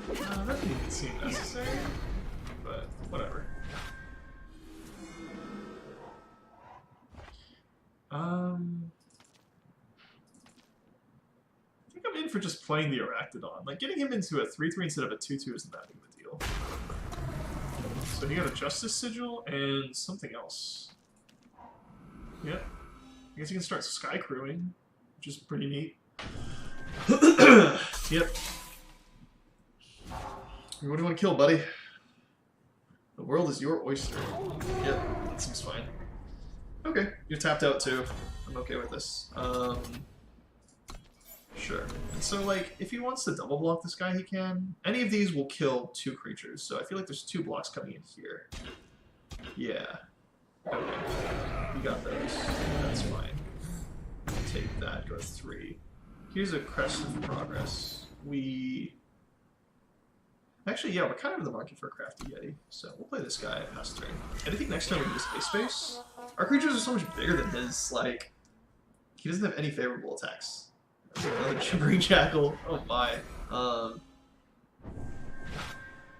That didn't even seem necessary, but whatever. I think I'm in for just playing the Arachnodon. Like, getting him into a 3/3 instead of a 2/2 isn't that big of a deal. So he got a Justice Sigil and something else. Yep. I guess you can start Sky Crewing, which is pretty neat. Yep. What do you want to kill, buddy? The world is your oyster. Yep, that seems fine. Okay, you're tapped out too. I'm okay with this. Sure. And so, like, if he wants to double block this guy, he can. Any of these will kill 2 creatures, so I feel like there's 2 blocks coming in here. Yeah. Okay. You got those. That's fine. Take that, go to 3. Here's a Crest of Progress. Actually, yeah, we're kind of in the market for a Crafty Yeti, so we'll play this guy at pass turn. And I think next turn we can just Space. Our creatures are so much bigger than his, like, he doesn't have any favorable attacks. Another Gibbering Jackal, oh my.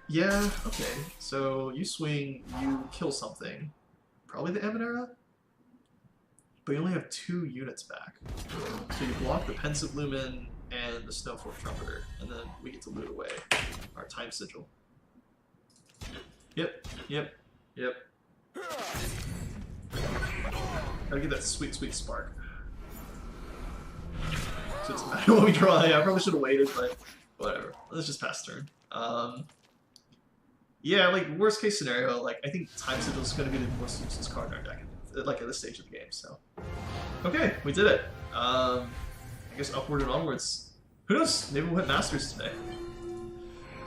Yeah, okay, so you swing, you kill something. Probably the Emanera? But you only have 2 units back. So you block the Pensive Lumen and the Snowfork Trumpeter, and then we get to loot away our Time Sigil. Yep, yep, yep. Gotta get that sweet, sweet spark. So it doesn't matter what we draw. Yeah, I probably should have waited, but whatever. Let's just pass turn. Yeah, like, worst case scenario, like, I think Time Sigil is going to be the most useless card in our deck, like, at this stage of the game, so. Okay, we did it. I guess upward and onwards. Who knows? Maybe we'll hit Masters today.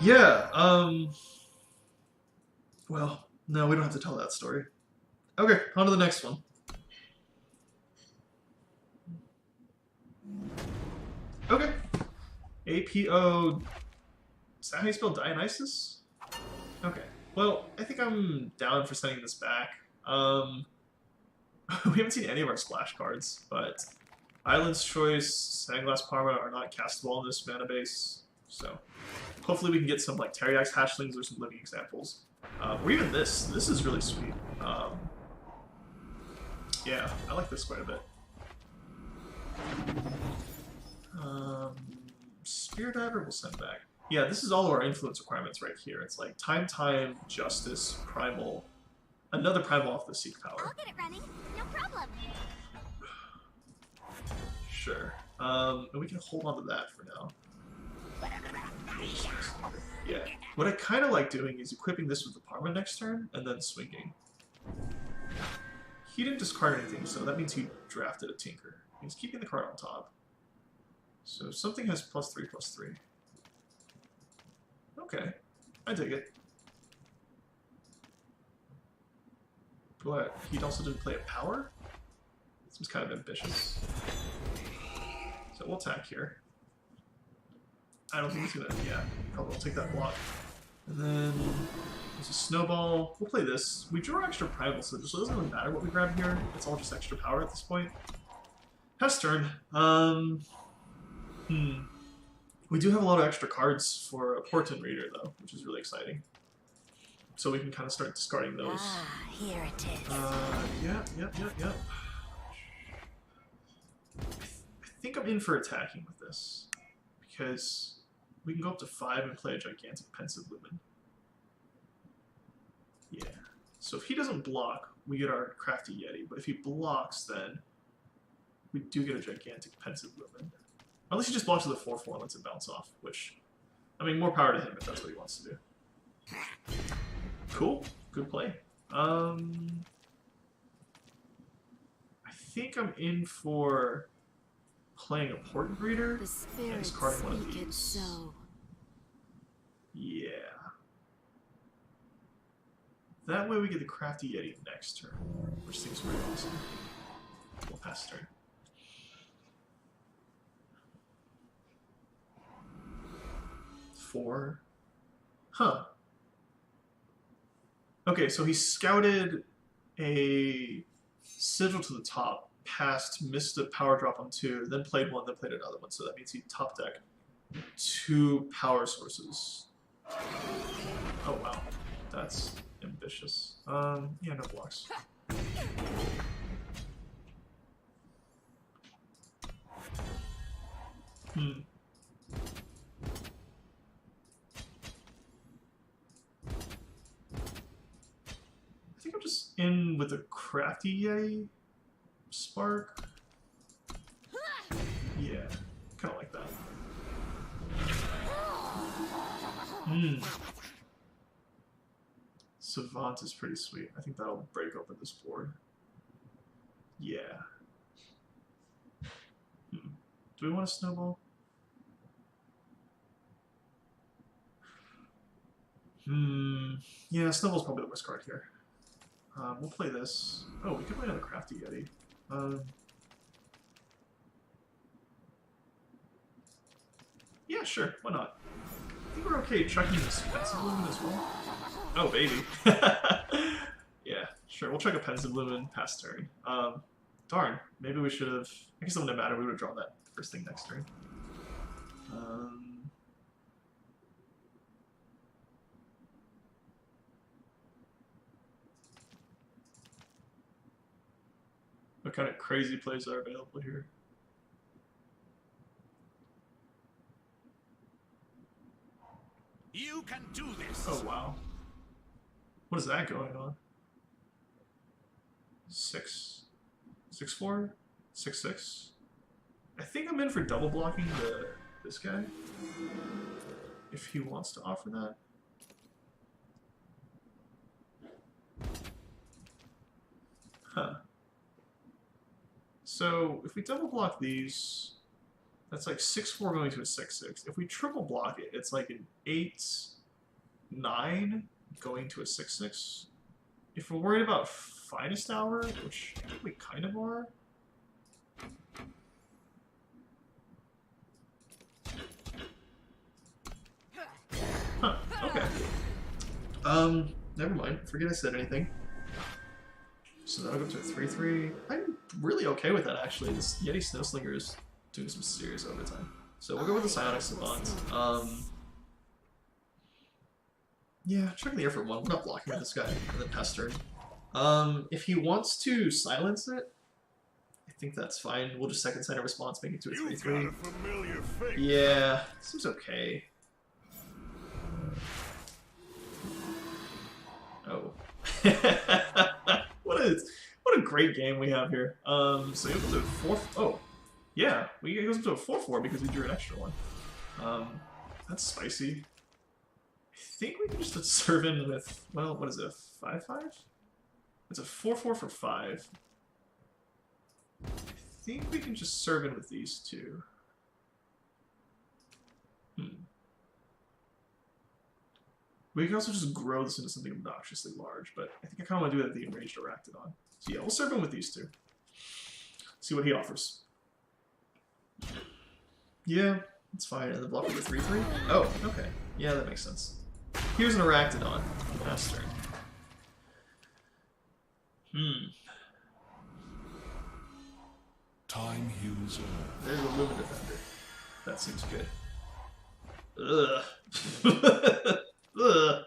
Yeah, well, no, we don't have to tell that story. Okay, on to the next one. Okay. APO... Is that how you spell Dionysus? Okay. Well, I think I'm down for sending this back. We haven't seen any of our splash cards, but Island's Choice, Sandglass Parma are not castable on this mana base, so hopefully we can get some like Teriyak's Hatchlings or some living examples. Or even this. This is really sweet. Yeah, I like this quite a bit. Spear Diver we'll send back. Yeah, this is all of our influence requirements right here. It's like time, justice, primal, another primal off the Seek power. I'll get it running. No problem. Sure. And we can hold on to that for now. Yeah. What I kind of like doing is equipping this with the Parma next turn, and then swinging. He didn't discard anything, so that means he drafted a Tinker. He's keeping the card on top. So something has +3/+3. Okay. I dig it. But he also didn't play a power? Seems kind of ambitious. So we'll attack here. I don't think he's gonna, yeah, probably will take that block. And then there's a snowball. We'll play this. We drew extra primal, so it doesn't really matter what we grab here. It's all just extra power at this point. Pass turn. We do have a lot of extra cards for a Portent Reader, though, which is really exciting. So we can kind of start discarding those. Ah, here it is. Yep. I think I'm in for attacking with this, because we can go up to 5 and play a gigantic Pensive Lumen. Yeah. So if he doesn't block, we get our Crafty Yeti, but if he blocks, then we do get a gigantic Pensive Lumen. Unless he just blocks with a 4/4 and lets it bounce off, which, I mean, more power to him if that's what he wants to do. Cool. Good play. I think I'm in for playing a Portent Reader The and spirits discarding one of speak it these. so. Yeah. That way we get the Crafty Yeti next turn, which seems pretty awesome. We'll pass turn. Four. Huh. Okay, so he scouted a Sigil to the top, passed, missed a power drop on 2, then played one, then played another one, so that means he top deck 2 power sources. Oh wow, that's ambitious. Yeah, no blocks. I think I'm just in with a Crafty Yeti Spark. Yeah, kind of like that. Savant is pretty sweet. I think that'll break open this board. Yeah. Do we want a snowball? Yeah, snowball's probably the worst card here. We'll play this. Oh, we could play another Crafty Yeti. Yeah, sure. Why not? I think we're okay checking this Pensive Lumen as well. Oh, baby. Yeah, sure. We'll check a Pensive Lumen, pass turn. Darn. Maybe we should have... I guess it wouldn't matter. We would have drawn that first thing next turn. What kind of crazy plays are available here? You can do this. Oh, wow. What is that going on? 6? 6/4? 6/6? I think I'm in for double blocking this guy. If he wants to offer that. Huh. So, if we double block these, that's like 6/4 going to a 6/6. If we triple block it, it's like an 8/9 going to a 6/6. If we're worried about Finest Hour, which I think we kind of are. Huh, okay. Never mind. Forget I said anything. So that'll go to a 3/3. I'm really okay with that, actually. This Yeti Snowslinger is doing some serious overtime. So we'll go with the Psionic Savant. Yeah, checking the air for 1. We're not blocking with this guy. And then pass turn. If he wants to silence it, I think that's fine. We'll just second sign a response, make it to a You've 3-3. got a familiar face. Yeah, seems okay. Oh. what a great game we have here. So he goes to 4. Oh, yeah, he goes up to a 4-4 because we drew an extra one. That's spicy. I think we can just serve in with, well, what is it, a 5-5? It's a 4-4 for 5. I think we can just serve in with these two. We can also just grow this into something obnoxiously large, but I think I kind of want to do that with the Enraged Arachnodon. So yeah, we'll serve him with these two. See what he offers. Yeah, that's fine. And the bluff with the 3-3? Oh, okay. Yeah, that makes sense. Here's an Arachnodon. Last turn. Time heals all. There's a Lumen Defender. That seems good. Ugh. Ugh.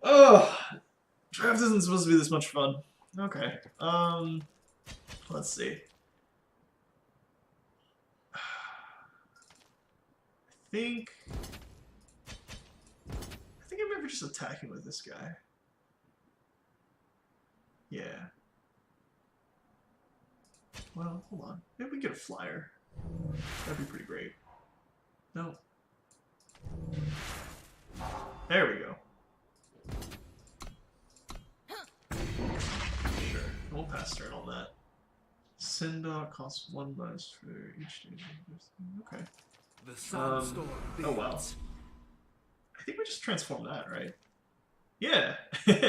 Oh, draft isn't supposed to be this much fun. Okay. Let's see. I think I'm maybe just attacking with this guy. Yeah. Well, hold on. Maybe we get a flyer. That'd be pretty great. No. There we go. Sure. We'll pass turn on that. Sindok costs 1 less for each stage. Okay. The Sunstorm bids. Oh wow. I think we just transform that, right? Yeah.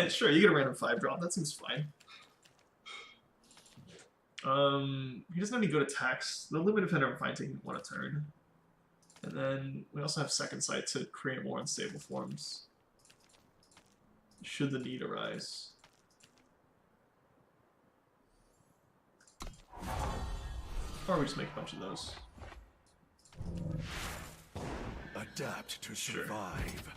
Sure, you get a random 5 drop. That seems fine. He doesn't have any good attacks. The Lumen Defender I'm fine taking 1 a turn. And then we also have Second Sight to create more unstable forms. Should the need arise. Or we just make a bunch of those. Adapt to Sure. survive.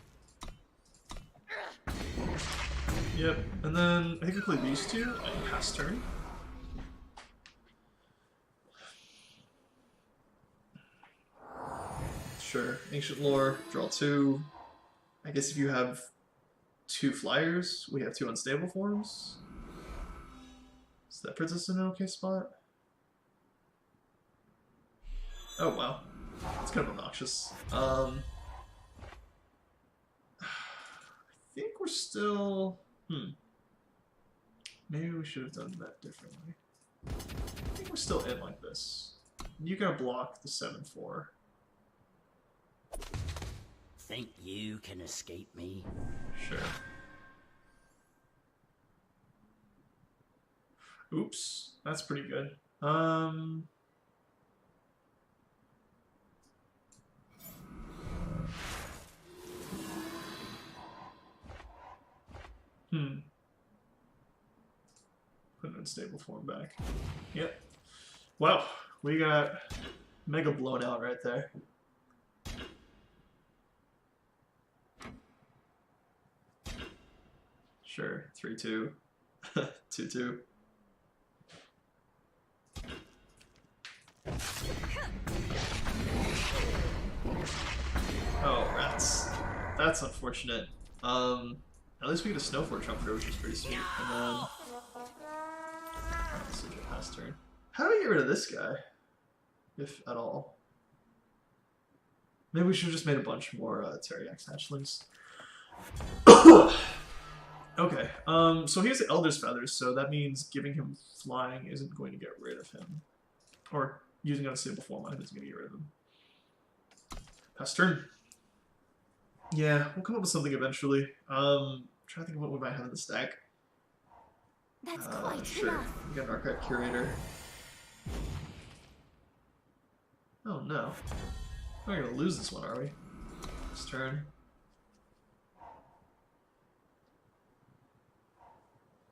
Yep, and then I think we play these two and pass turn. Sure, Ancient Lore, draw 2. I guess if you have 2 flyers, we have 2 unstable forms. So that puts us in an okay spot. Oh wow, it's kind of obnoxious. I think we're still... Maybe we should have done that differently. I think we're still in like this. You gotta block the 7-4. Think you can escape me? Sure. Oops, that's pretty good. Put an unstable form back. Yep. Wow, we got mega blown out right there. Sure, 3-2. 2-2. Oh, rats. That's unfortunate. At least we get a Snowfort Trumpeter, which is pretty sweet. And then... Alright, so get past turn. How do we get rid of this guy? If at all. Maybe we should have just made a bunch more Teriax hatchlings. Okay, so he has the Elder's Feathers, so that means giving him flying isn't going to get rid of him. Or using an unstable form on him isn't going to get rid of him. Pass turn. Yeah, we'll come up with something eventually. Trying to think of what we might have in the stack. That's quite Sure. enough. We got an Archive Curator. Oh no. We're not gonna lose this one, are we? This turn.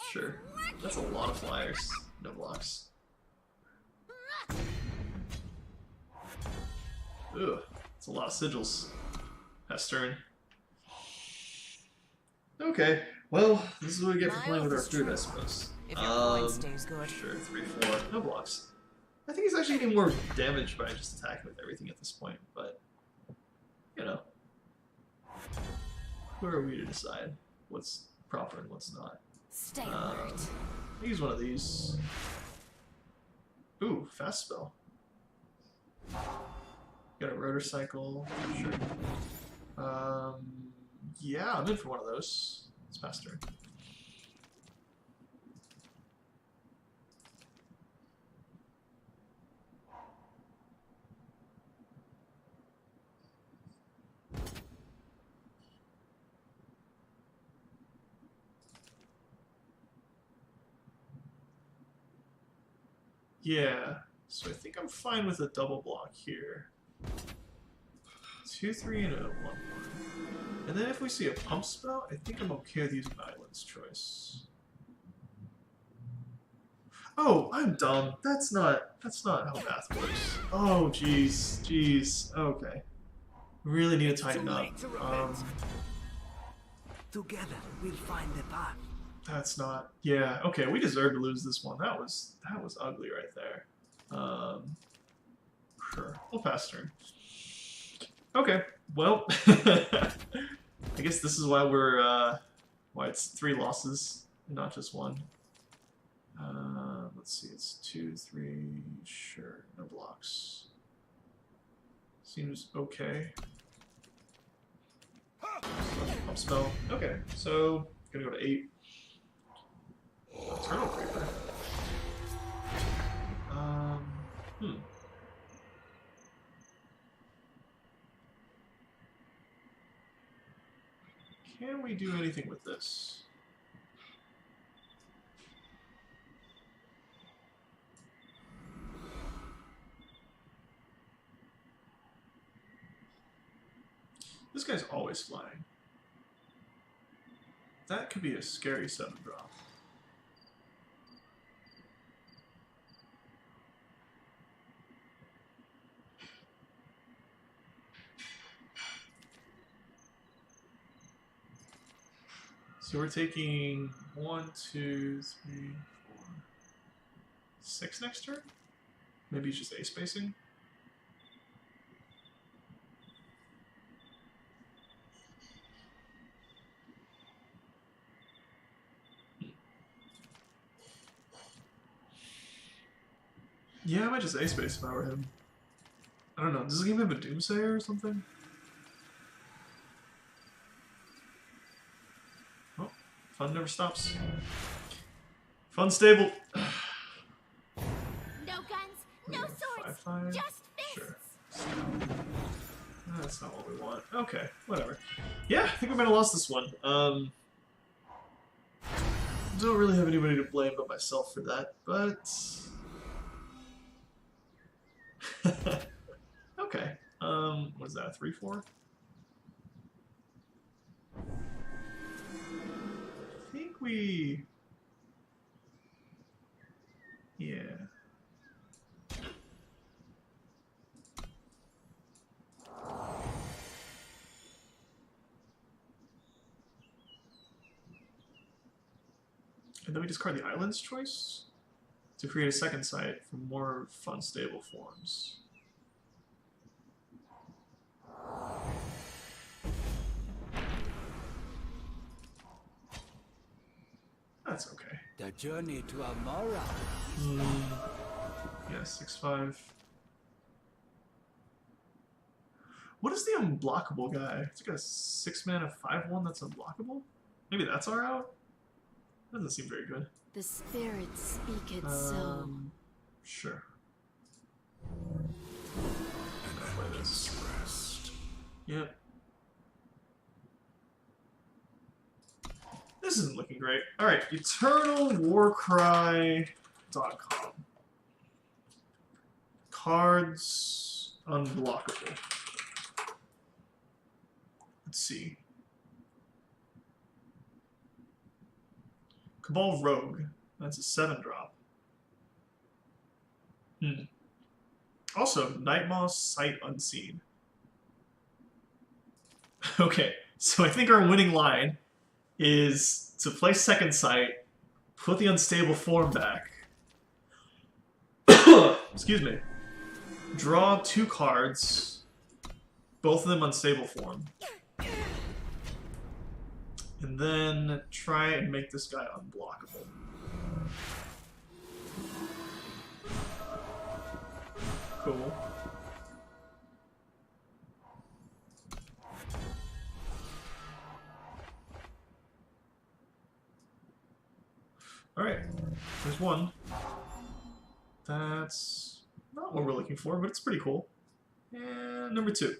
Sure. That's a lot of flyers. No blocks. Ugh. That's a lot of sigils. Pass turn. Okay, well, this is what we get for playing with our food, I suppose. If your coin stays good. Sure, 3/4. No blocks. I think he's actually getting more damage by just attacking with everything at this point, but, you know. Who are we to decide what's proper and what's not? Stay alert. Use one of these. Ooh, fast spell. Got a rotor cycle. Sure. Yeah, I'm in for one of those. It's pass turn. Yeah, so I think I'm fine with a double block here. 2, 3, and a 1, 1. And then if we see a pump spell, I think I'm okay with using Island's Choice. Oh, I'm dumb. That's not how math works. Oh, jeez. Okay. Really need to tighten up. Together, we'll find the path. That's not. Yeah. Okay. We deserve to lose this one. That was ugly right there. Sure. We'll pass turn. Okay. Well, I guess this is why we're why it's 3 losses and not just 1. Let's see. It's 2, 3. Sure. No blocks. Seems okay. Pump spell. Okay. So gonna go to 8. Eternal Creeper. Can we do anything with this? This guy's always flying. That could be a scary 7 drop. So we're taking 1, 2, 3, 4, 6 next turn? Maybe it's just A spacing? Yeah, I might just A space if I were him. I don't know, does the game have a Doomsayer or something? Oh, fun never stops. Fun stable. No guns, no swords, 5/5. just fists. Sure. That's not what we want. Okay, whatever. Yeah, I think we might have lost this one. Don't really have anybody to blame but myself for that, but... okay. What is that, 3/4? I think we... Yeah. And then we discard the Island's Choice to create a second site for more fun, stable forms. That's okay. The journey to Amara. Yeah, 6/5. What is the unblockable guy? It's like a 6-mana 5/1 that's unblockable? Maybe that's our out? Doesn't seem very good. The spirits speak it so. Sure. Rest. Yep. This isn't looking great. Alright, EternalWarcry.com. Cards unblockable. Let's see. Cabal Rogue. That's a 7-drop. Also, Nightmoss Sight Unseen. Okay, so I think our winning line is to play second sight, put the unstable form back. Excuse me. Draw 2 cards, both of them unstable form. And then try and make this guy unblockable. Cool. Alright, there's one. That's not what we're looking for, but it's pretty cool. And number 2.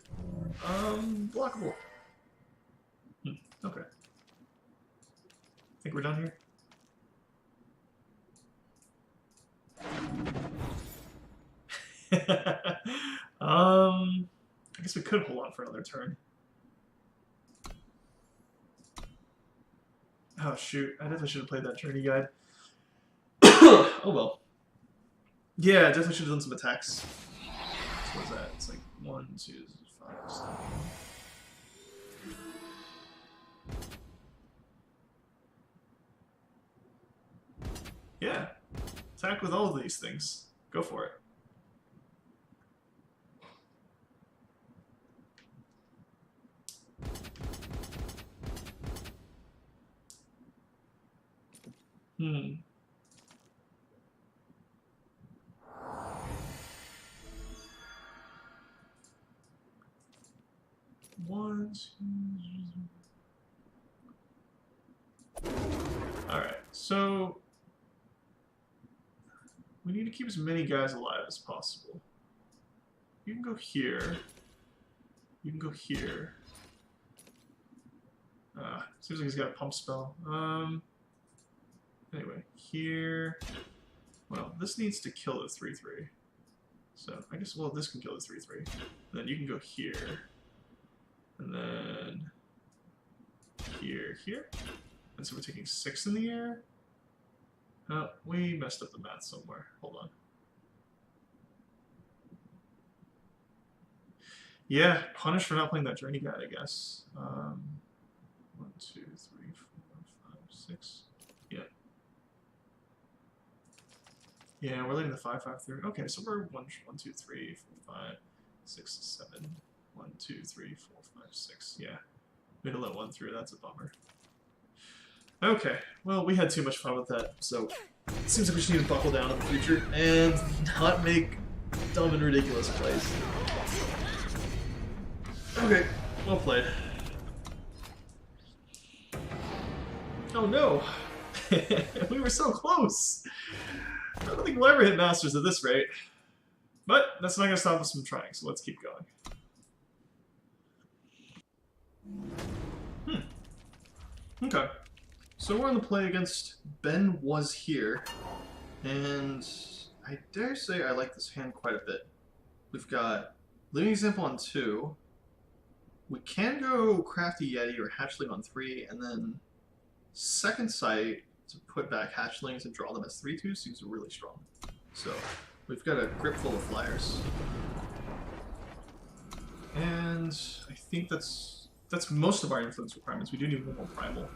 Blockable. Okay. Think we're done here? I guess we could hold on for another turn. Oh shoot, I definitely should have played that journey guide. Oh well. Yeah, I definitely should have done some attacks. What was that? It's like 1, 2, 5, 7. Yeah. Attack with all of these things. Go for it. Hmm. One, two. Alright, so we need to keep as many guys alive as possible. You can go here. You can go here. Seems like he's got a pump spell. Anyway, here. Well, this needs to kill the 3/3. So I guess, well, this can kill the 3/3. Then you can go here. And then here, here. And so we're taking 6 in the air. Oh, we messed up the math somewhere. Hold on. Yeah, punished for not playing that journey guide, I guess. 1, 2, 3, 4, 5, 6. Yeah. Yeah, we're leaving the 5, 5, 3. Okay, so we're 1, 2, 3, 4, 5, 6, 7. 1, 2, 3, 4, 5, 6. Yeah. We had to let 1 through. That's a bummer. Okay. Well, we had too much fun with that, so it seems like we just need to buckle down in the future and not make dumb and ridiculous plays. Okay. Well played. Oh no! We were so close! I don't think we'll ever hit Masters at this rate. But that's not going to stop us from trying, so let's keep going. Okay. So we're on the play against Ben Was Here, and I dare say I like this hand quite a bit. We've got Living Example on 2. We can go Crafty Yeti or Hatchling on 3, and then Second Sight to put back Hatchlings and draw them as 3/2 seems really strong. So we've got a grip full of flyers. And I think that's most of our influence requirements. We do need one more primal.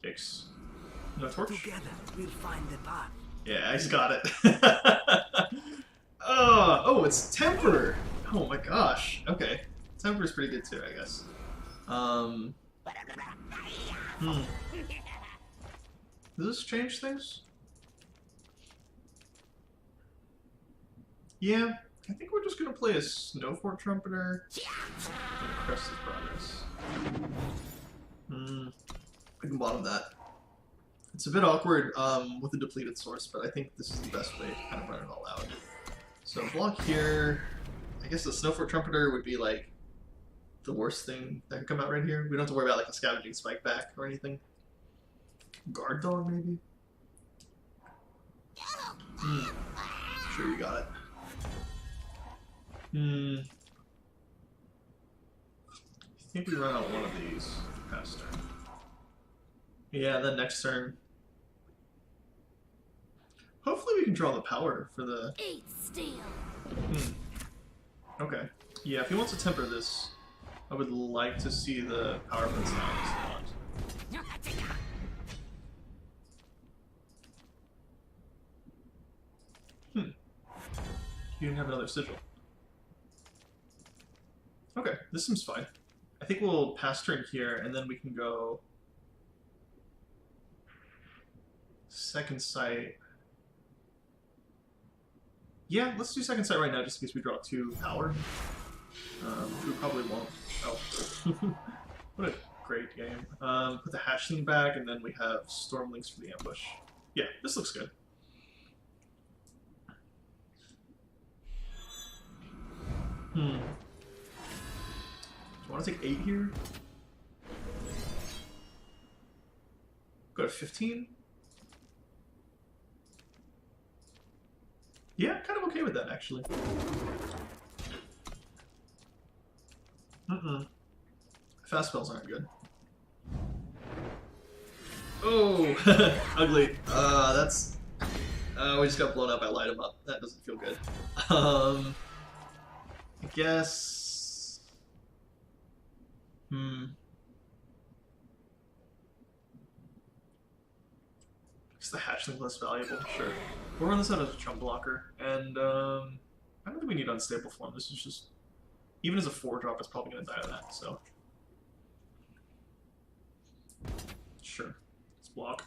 Yikes. No torch? Together, we'll find the path. Yeah, he's got it. Oh, it's Temper! Oh my gosh. Okay. Temper's pretty good too, I guess. Does this change things? Yeah, I think we're just gonna play a Snowfort Trumpeter and Crest of Progress. I can bottom that. It's a bit awkward with a depleted source, but I think this is the best way to kind of run it all out. So block here. I guess the Snowfort Trumpeter would be like the worst thing that could come out right here. We don't have to worry about like a Scavenging Spike back or anything. Guard Dog maybe? Sure you got it. I think we run out one of these past turn. Yeah, then next turn. Hopefully we can draw the power for the... 8 steel. Okay. Yeah, if he wants to temper this, I would like to see the power blitz now. He didn't have another sigil. Okay, this seems fine. I think we'll pass turn here, and then we can go second sight. Yeah, let's do second sight right now, just in case we draw 2 power. Which we probably won't. Oh. What a great game. Put the hatchling back, and then we have Stormlinks for the ambush. Yeah, this looks good. Do you want to take 8 here? Go to 15? Yeah, kind of okay with that, actually. Fast spells aren't good. Oh! Ugly. That's... we just got blown up. I light him up. That doesn't feel good. I guess... Is the hatchling less valuable? Sure. We'll run this out as a chump blocker, and I don't think we need unstable form. This is just... Even as a 4-drop, it's probably going to die of that, so... Sure. Let's block.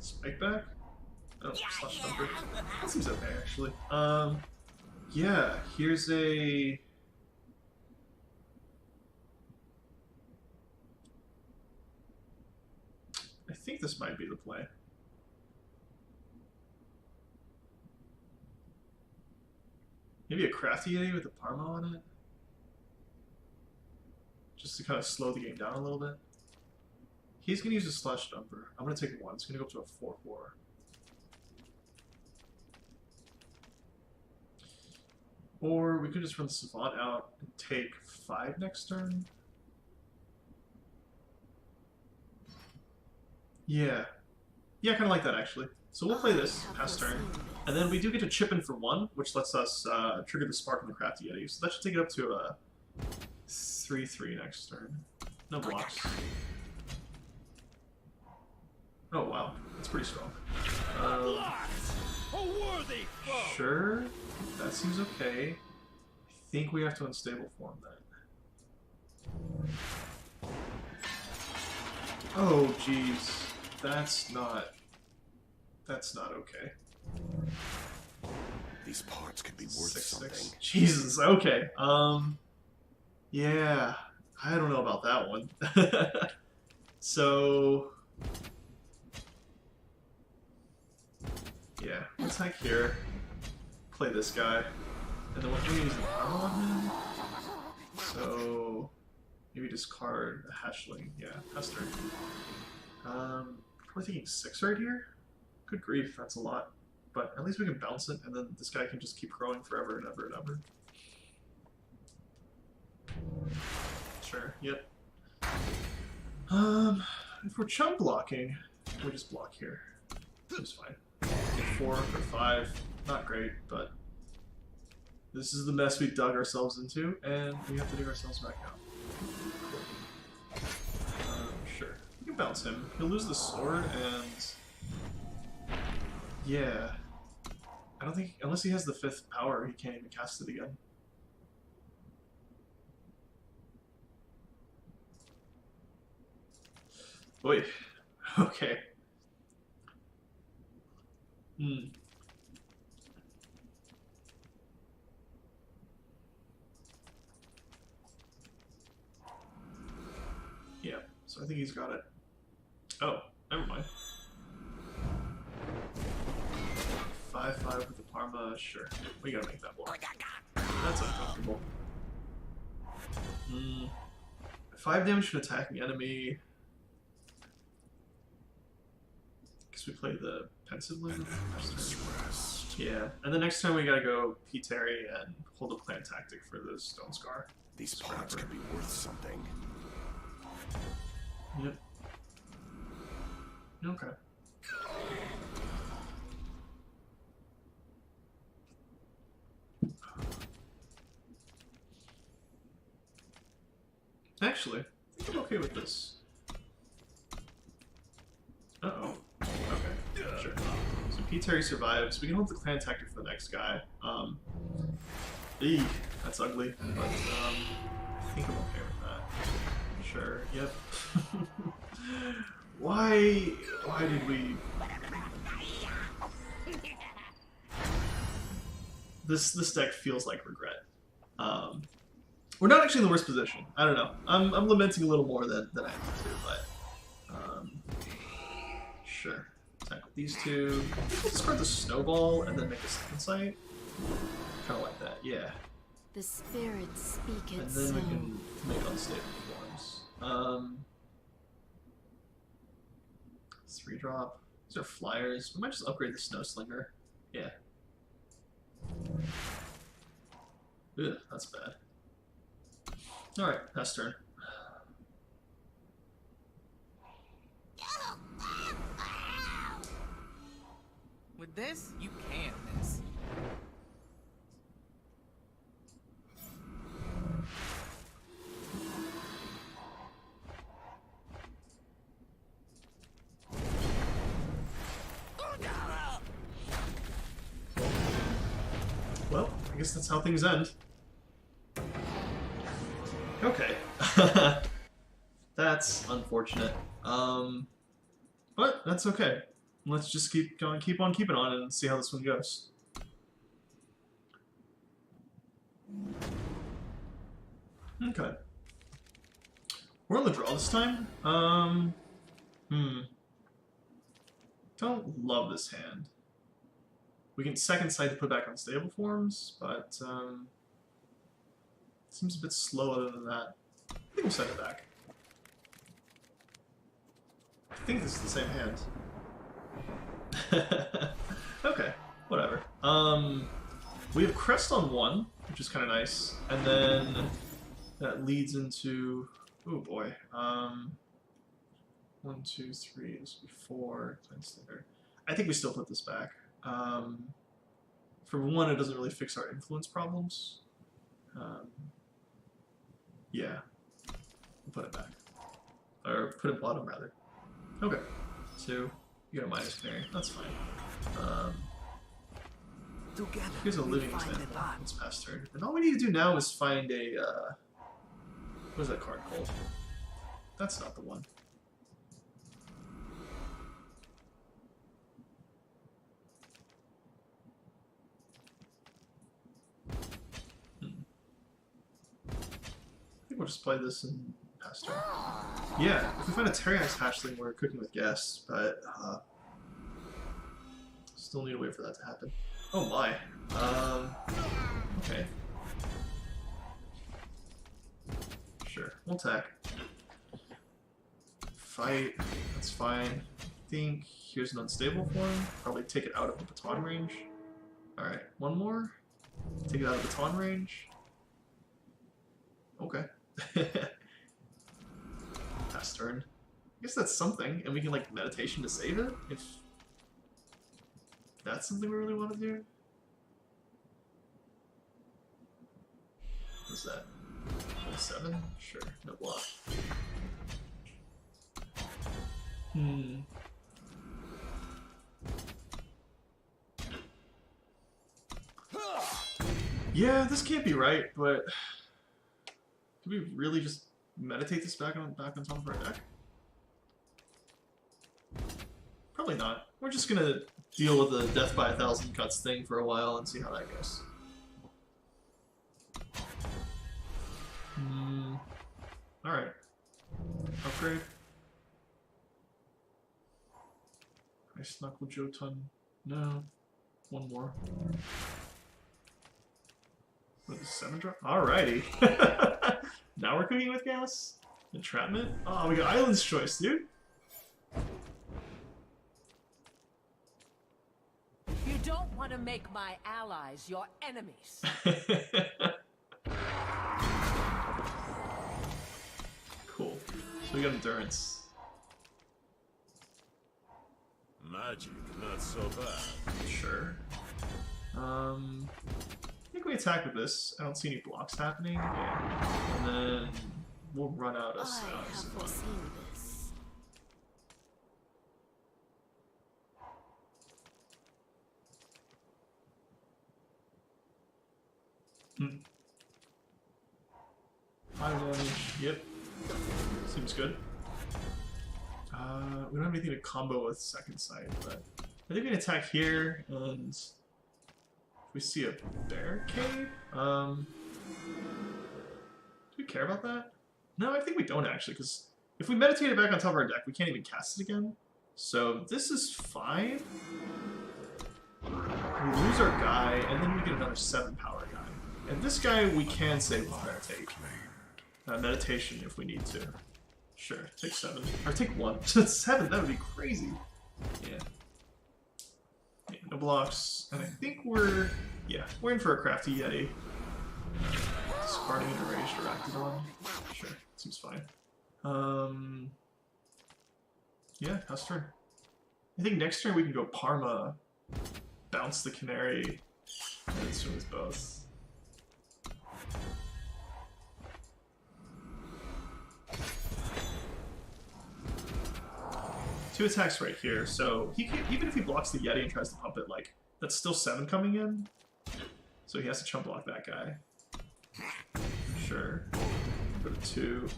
Spike back? Oh, slash thumper. That seems okay, actually. Yeah, here's a... I think this might be the play. Maybe a crafty Yeti with a Parma on it? Just to kind of slow the game down a little bit. He's going to use a slash dumper. I'm going to take 1. It's going to go up to a 4-4. Or we could just run Savant out and take 5 next turn. Yeah. Yeah, I kind of like that, actually. So we'll play this past turn. And then we do get to chip in for 1, which lets us trigger the Spark and the Crafty Yeti. So that should take it up to a 3-3 next turn. No blocks. Oh, wow. That's pretty strong. Sure. That seems okay. I think we have to unstable form that. Oh, jeez. That's not okay. These parts could be worth 6-6. something. Jesus, okay. Yeah. I don't know about that one. So... Yeah, let's hike here. Play this guy. And then what can we use an armor on him? So... Maybe discard a hatchling. Yeah, pass turn. Probably thinking 6 right here? Good grief, that's a lot. But at least we can bounce it, and then this guy can just keep growing forever and ever and ever. Sure, yep. If we're chump blocking, we just block here. Seems fine. 4 or 5, not great, but this is the mess we dug ourselves into, and we have to dig ourselves back out. Sure. We can bounce him. He'll lose the sword, and... Yeah. I don't think... Unless he has the 5th power, he can't even cast it again. Boy. Okay. Yeah, so I think he's got it. Oh, never mind. 5-5 with the Parma, sure. We gotta make that block. That's uncomfortable. 5 damage to an attacking enemy. Guess we play the pensive lid. Yeah, and the next time we gotta go P. Terry and hold a plan tactic for the Stone Scar. These parts could be worth something. Yep. Okay. Actually, I think I'm okay with this. Uh-oh. Okay, sure. So P. Terry survives. We can hold the clan tactic for the next guy. Eek, that's ugly, but I think I'm okay with that. Sure, yep. Why did we... This deck feels like regret. We're not actually in the worst position. I don't know. I'm lamenting a little more than I need to, but sure. Attack with these two. Discard the snowball and then make a second sight. Kind of like that, yeah. The spirits speak it And then we so. can make unstable forms. 3-drop. These are flyers. We might just upgrade the Snow Slinger. Yeah. Ugh, that's bad. Alright, pass turn. With this, you can't miss. Well, I guess that's how things end. Okay. That's unfortunate. But that's okay. Let's just keep on keeping on and see how this one goes. Okay. We're on the draw this time. Don't love this hand. We can second sight to put back on stable forms, but seems a bit slow other than that. I think we'll send it back. I think this is the same hand. Okay, whatever. We have Crest on 1, which is kind of nice, and then that leads into, oh boy, 1, 2, 3, this would be 4, there. I think we still put this back. For one, it doesn't really fix our influence problems. Yeah, we'll put it back, or put it bottom rather. Okay, 2. You got a minus parry. That's fine. Together, Here's a we living find the example. path. It's past turn. And all we need to do now is find a, what is that card called? That's not the one. I think we'll just play this in past turn. Yeah, if we find a Terry Ice hatchling, we're cooking with gas, but, still need to wait for that to happen. Oh my. Okay. Sure, we'll attack. Fight, that's fine. I think here's an unstable form. Probably take it out of the baton range. Alright, one more. Take it out of baton range. Okay. Pass turn. I guess that's something, and we can like meditation to save it if that's something we really want to do. What's that? 7? Sure, no block. Yeah, this can't be right, but can we really just meditate this back on top of our deck? Probably not. We're just gonna deal with the death by 1,000 cuts thing for a while and see how that goes. Alright. Upgrade. Ice Knuckle Jotun. No. One more. What is 7-drop? Alrighty. Now we're cooking with gas? Entrapment? Oh, we got Island's Choice, dude. You don't want to make my allies your enemies. Cool. So we got Endurance. Magic, not so bad. Sure. I think we attack with this. I don't see any blocks happening. Yeah. And then we'll run out of I have sounds. foreseen this. Fire damage, yep. Seems good. We don't have anything to combo with second sight, but I think we can attack here, and if we see a barricade, do we care about that? No, I think we don't actually, because if we meditate it back on top of our deck, we can't even cast it again. So this is fine. We lose our guy, and then we get another 7 power guy. And this guy we can save with meditate. Meditation if we need to. Sure, take 7. Or take 1. 7, that would be crazy. Yeah. No blocks. And I think we're in for a crafty Yeti. Discarding an Enraged or Actodon. Sure, seems fine. Yeah, pass turn. I think next turn we can go Parma, bounce the Canary, and swing with both. 2 attacks right here, so he can, even if he blocks the Yeti and tries to pump it, like, that's still 7 coming in. So he has to chump block that guy. Sure. Go to 2.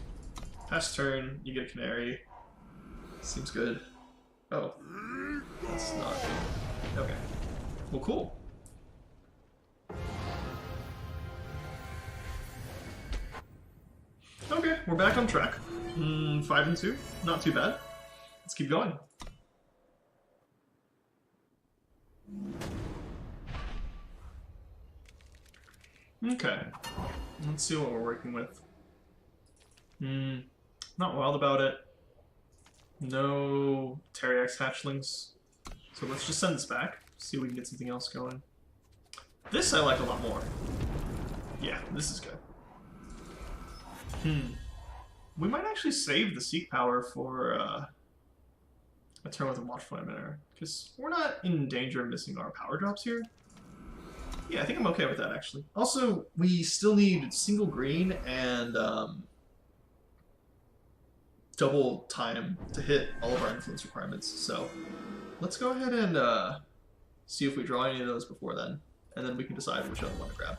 Pass turn, you get a Canary. Seems good. Oh. That's not good. Okay. Well, cool. Okay, we're back on track. 5 and 2. Not too bad. Let's keep going. Okay. Let's see what we're working with. Not wild about it. No Teriax hatchlings. So let's just send this back. See if we can get something else going. This I like a lot more. Yeah, this is good. We might actually save the Seek Power for a turn with a Watchful Emitter, because we're not in danger of missing our power drops here. Yeah, I think I'm okay with that, actually. Also, we still need single green and double time to hit all of our influence requirements, so let's go ahead and see if we draw any of those before then, and then we can decide which other one to grab.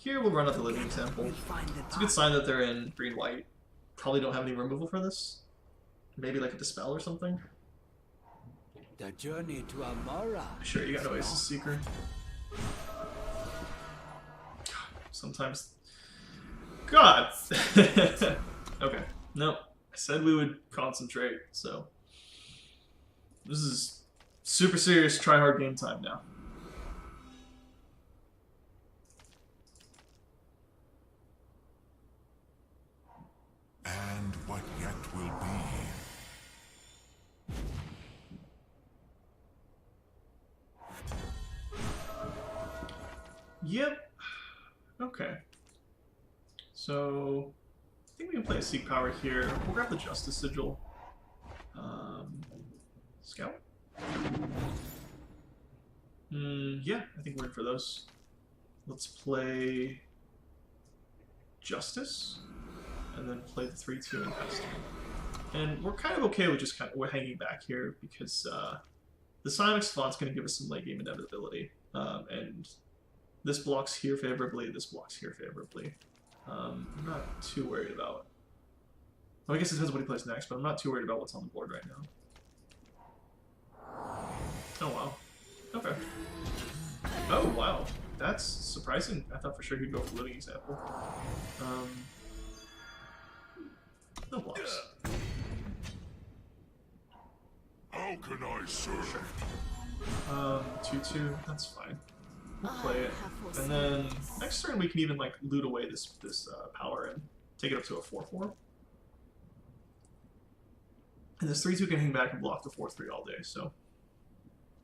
Here we'll run out the living example. It's a good sign that they're in green-white. Probably don't have any removal for this. Maybe like a Dispel or something. The journey to Amara. Sure, you got Oasis Seeker. Sometimes... God! Okay, no. I said we would concentrate, so... This is super serious try-hard game time now. And what yet will be. Yep. Okay. So, I think we can play a Seek Power here. We'll grab the Justice Sigil. Scout? Yeah, I think we're in for those. Let's play Justice, and then play the 3-2 and pass turn. And we're kind of okay with just we're hanging back here, because the Psionic Savant's going to give us some late game inevitability. And this blocks here favorably, this blocks here favorably. I'm not too worried about... Well, I guess it depends what he plays next, but I'm not too worried about what's on the board right now. Oh, wow. Okay. Oh, wow. That's surprising. I thought for sure he'd go for Living Example. No blocks. How can I serve? Sure. 2-2, that's fine. We'll play it. And then next turn we can even like loot away this power and take it up to a 4-4. And this 3-2 can hang back and block the 4-3 all day, so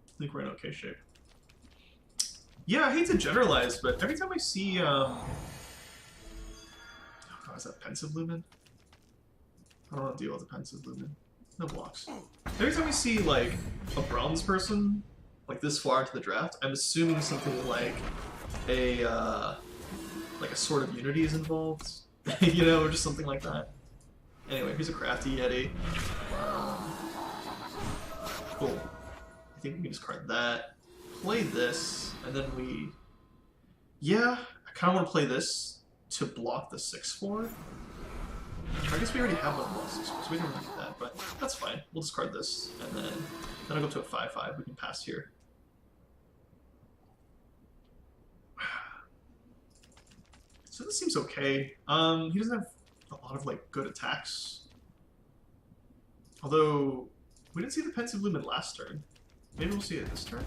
I think we're in okay shape. Yeah, I hate to generalize, but every time I see oh god, is that Pensive Lumen? I don't want to deal with the Pensive Lumen. No blocks. Every time I see like a bronze person like this far into the draft, I'm assuming something like a Sword of Unity is involved. You know, or just something like that. Anyway, here's a crafty Yeti. Cool. I think we can discard that. Play this, and then we... Yeah, I kind of want to play this to block the 6/4. I guess we already have one block 6/4, so we don't really need that, but that's fine. We'll discard this, and then I'll go to a 5/5. We can pass here. So this seems okay. He doesn't have a lot of like good attacks. Although we didn't see the pensive limit last turn. Maybe we'll see it this turn.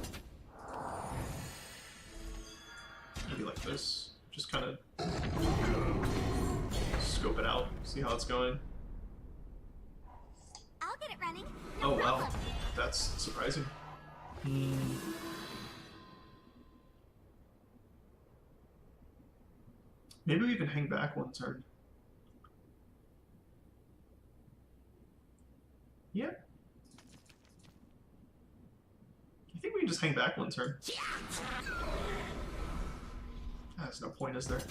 Maybe like this. Just kind of scope it out, see how it's going. I'll get it running. Oh wow, that's surprising. Maybe we can hang back one turn. Yeah. I think we can just hang back one turn. There's no point, is there?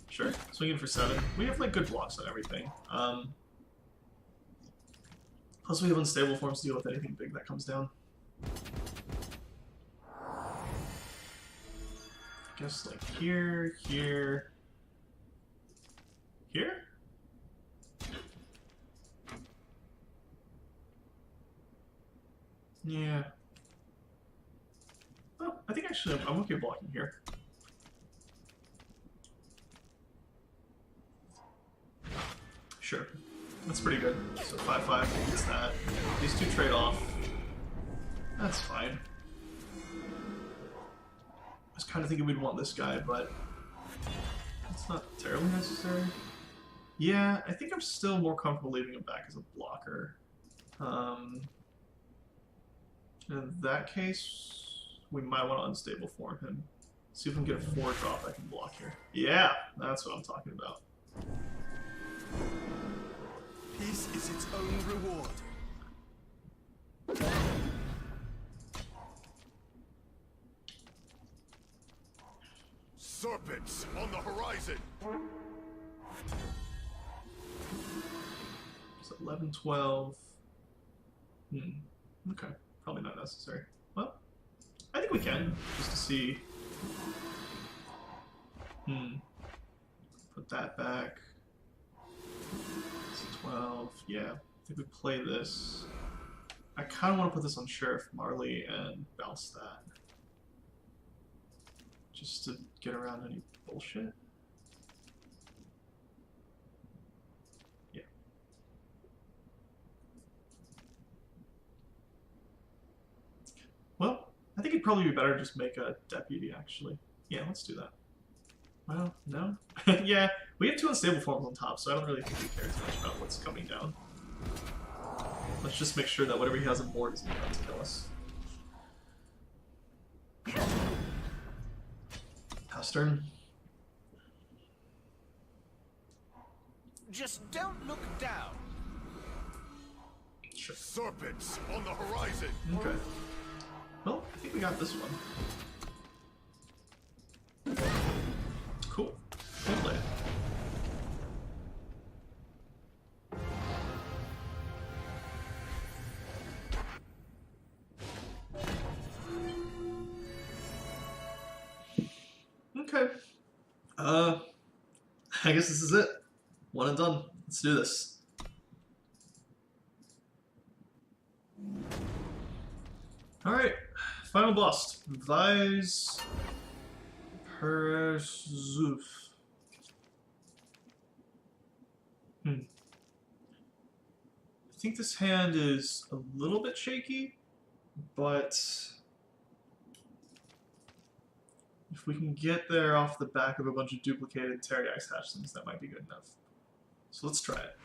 Sure. Swinging for 7. We have like good blocks on everything. Plus we have unstable forms to deal with anything big that comes down. I guess like here, here, here? Yeah. Oh, I think actually I'm okay blocking here. Sure. That's pretty good. So 5/5 gets that. These two trade off. That's fine. I was kind of thinking we'd want this guy, but it's not terribly necessary. Yeah, I think I'm still more comfortable leaving him back as a blocker. In that case, we might want to unstable form him. See if we can get a 4 drop I can block here. Yeah, that's what I'm talking about. Peace is its own reward. Serpents on the horizon. It's 11, 12. Okay, probably not necessary. Well, I think we can, just to see. Put that back. 12, yeah. I think we play this. I kind of want to put this on Sheriff Marley and bounce that. Just to get around any bullshit. Yeah. Well, I think it'd probably be better to just make a deputy, actually. Yeah, let's do that. Well, no? Yeah, we have 2 unstable forms on top, so I don't really think we care too much about what's coming down. Let's just make sure that whatever he has on board isn't going to kill us. Pass turn. Just don't look down. Sure. Serpents on the horizon. Okay. Well, I think we got this one. Cool. Well played. Okay. I guess this is it. One and done. Let's do this. Alright. Final boss. Vise Perzuf. I think this hand is a little bit shaky, but if we can get there off the back of a bunch of duplicated Terryx hatchlings, that might be good enough. So let's try it.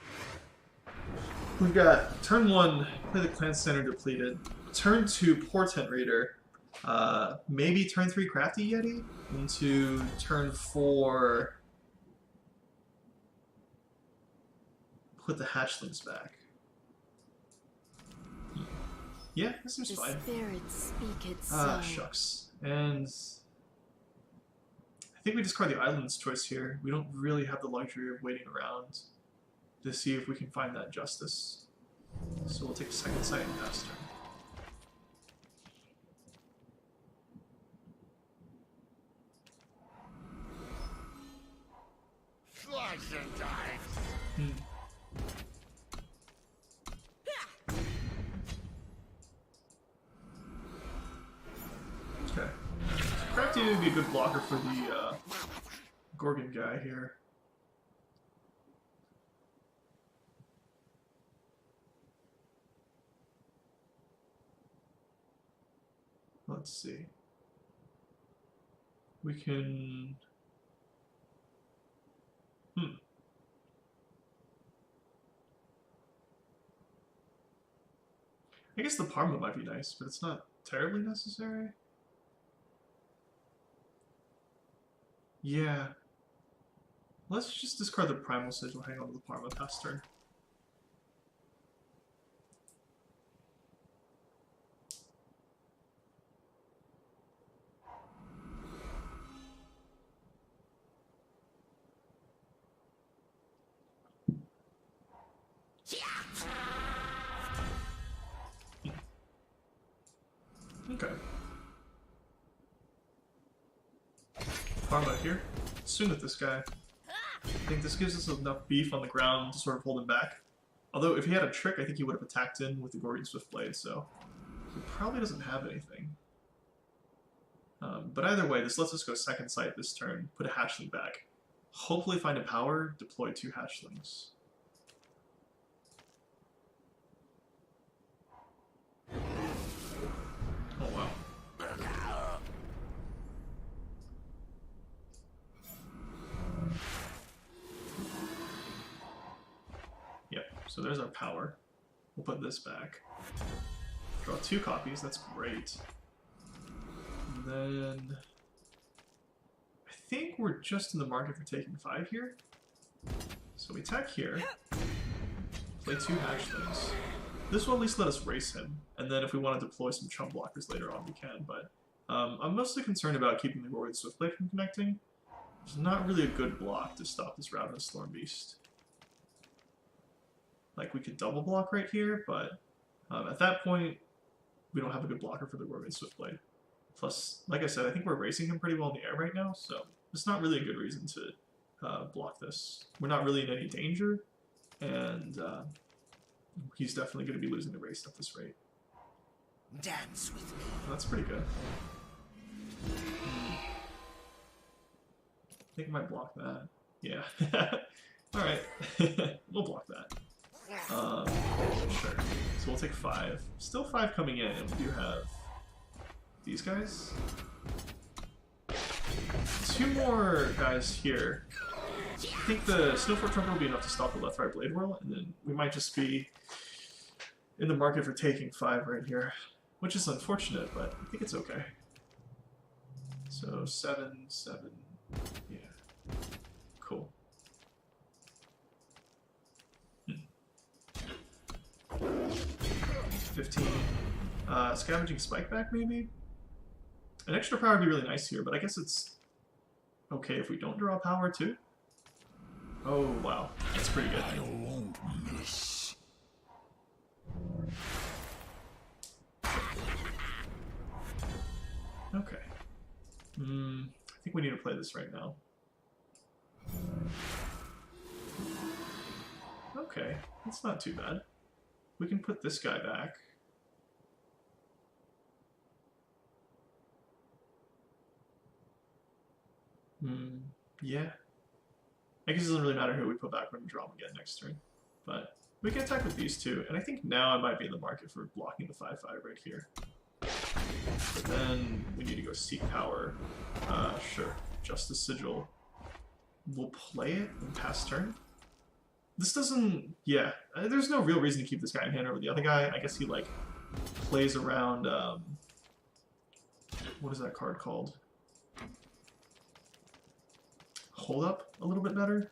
We've got turn 1, play the clan center depleted. Turn 2, Portent Reader. Maybe turn 3, Crafty Yeti. Into turn 4, put the hatchlings back. Yeah, this seems The fine. spirits speak its song. Shucks. And I think we discard the island's choice here. We don't really have the luxury of waiting around to see if we can find that justice. So we'll take second sight and pass turn. Slice and dice. Okay. Crafty would be a good blocker for the Gorgon guy here. Let's see. We can... I guess the Parma might be nice, but it's not terribly necessary. Yeah. Let's just discard the Primal Sigil, hang on to the Parma past turn. Okay. Parma here. Swing with this guy. I think this gives us enough beef on the ground to sort of hold him back. Although if he had a trick, I think he would have attacked in with the Gorgon Swiftblade, so he probably doesn't have anything. But either way, this lets us go second sight this turn, put a hatchling back. Hopefully find a power, deploy 2 hatchlings. Oh wow. Yep, so there's our power. We'll put this back. Draw 2 copies, that's great. And then... I think we're just in the market for taking 5 here. So we attack here. Play 2 hatchlings. This will at least let us race him, and then if we want to deploy some chump blockers later on, we can, but I'm mostly concerned about keeping the Gorgon Swiftblade from connecting. There's not really a good block to stop this Ravenous Storm Beast. Like, we could double block right here, but at that point, we don't have a good blocker for the Gorgon Swiftblade. Plus, like I said, I think we're racing him pretty well in the air right now, so it's not really a good reason to block this. We're not really in any danger, and he's definitely going to be losing the race at this rate. Dance with me. That's pretty good. I think I might block that. Yeah. Alright. We'll block that. Sure. So we'll take 5. Still 5 coming in, and we do have these guys. 2 more guys here. I think the Snowfort Trumper will be enough to stop the left-right Blade Whirl, and then we might just be in the market for taking 5 right here, which is unfortunate, but I think it's okay. So 7, 7, yeah, cool. 15. Scavenging Spike back, maybe? An extra power would be really nice here, but I guess it's okay if we don't draw power too. Oh, wow. That's pretty good. I won't miss. Okay. I think we need to play this right now. Okay, that's not too bad. We can put this guy back. Yeah. I guess it doesn't really matter who we put back when we draw him again next turn. But we can attack with these 2, and I think now I might be in the market for blocking the 5-5 right here. But then we need to go seek power. Sure. Justice Sigil. We'll play it and pass turn. This doesn't... Yeah. There's no real reason to keep this guy in hand over the other guy. I guess he, like, plays around... what is that card called? Hold up a little bit better?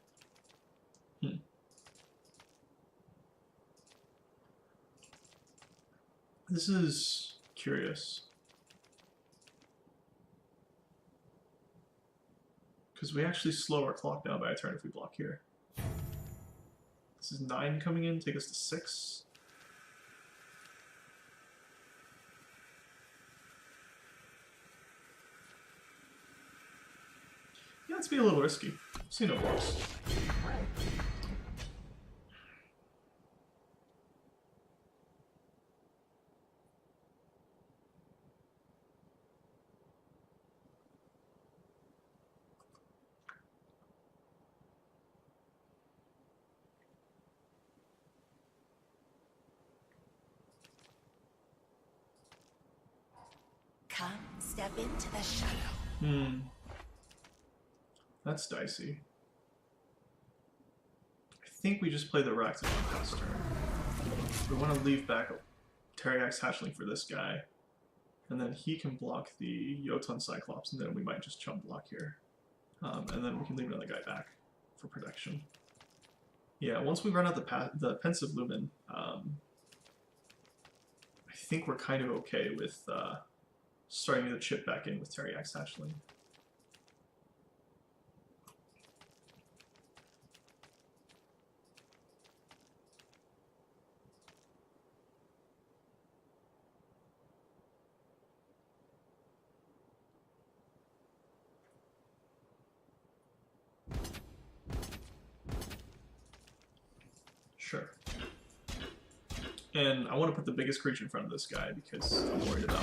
This is curious. Because we actually slow our clock down by a turn if we block here. This is 9 coming in, take us to 6. Yeah, let's be a little risky. See no blocks. Come, step into the shadow. That's dicey. I think we just play the Rack to this turn. We want to leave back a Terragax Hatchling for this guy. And then he can block the Jotun Cyclops, and then we might just chump block here. And then we can leave another guy back for protection. Yeah, once we run out the Pensive Lumen, I think we're kind of okay with starting to chip back in with Terragax Hatchling. Sure. And I want to put the biggest creature in front of this guy because I'm worried about,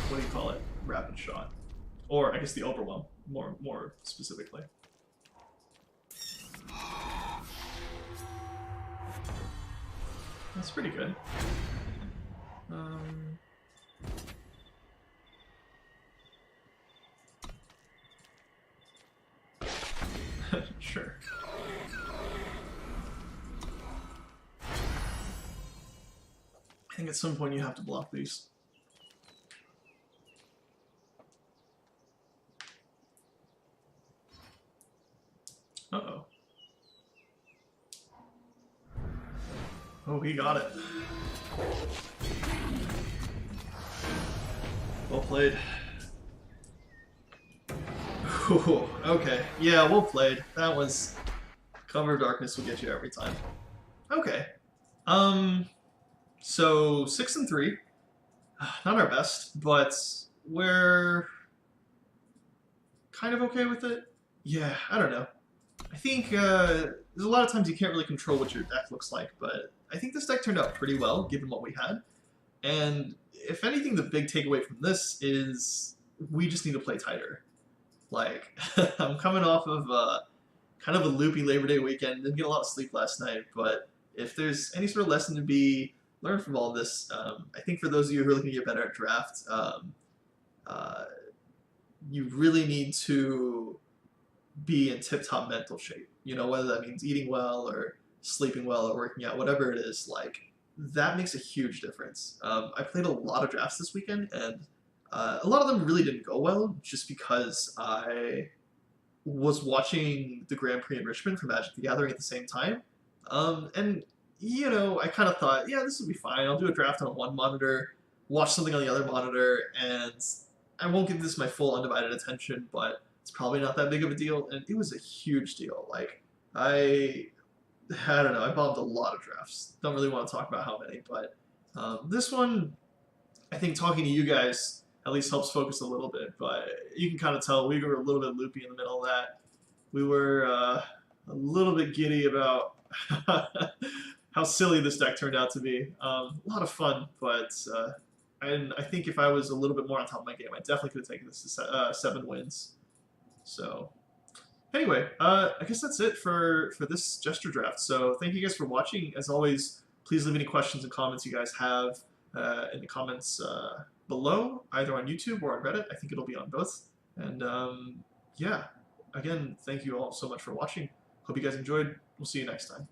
what do you call it? Rapid Shot. Or, I guess, the Overwhelm, more specifically. That's pretty good. Sure. I think at some point you have to block these. Uh-oh. Oh, he got it. Well played. Ooh, okay. Yeah, well played. That was... Cover of Darkness will get you every time. Okay. So 6 and 3. Not our best, but we're kind of okay with it. Yeah, I don't know. I think there's a lot of times you can't really control what your deck looks like, but I think this deck turned out pretty well given what we had. And if anything, the big takeaway from this is we just need to play tighter. Like, I'm coming off of kind of a loopy Labor Day weekend, didn't get a lot of sleep last night, but if there's any sort of lesson to be learned from all this, I think for those of you who are looking to get better at draft, you really need to be in tip-top mental shape. You know, whether that means eating well or sleeping well or working out, whatever it is, like, that makes a huge difference. I played a lot of drafts this weekend, and a lot of them really didn't go well just because I was watching the Grand Prix in Richmond for Magic the Gathering at the same time. And, you know, I kind of thought, yeah, this will be fine. I'll do a draft on one monitor, watch something on the other monitor, and I won't give this my full undivided attention, but it's probably not that big of a deal. And it was a huge deal. Like, I don't know, I bombed a lot of drafts. Don't really want to talk about how many, but this one, I think talking to you guys at least helps focus a little bit, but you can kind of tell we were a little bit loopy in the middle of that. We were a little bit giddy about how silly this deck turned out to be. A lot of fun, but I think if I was a little bit more on top of my game, I definitely could have taken this to 7 wins. So anyway, I guess that's it for this Jesture Draft. So thank you guys for watching. As always, please leave any questions and comments you guys have in the comments below, either on YouTube or on Reddit. I think it'll be on both. And yeah, again, thank you all so much for watching. Hope you guys enjoyed. We'll see you next time.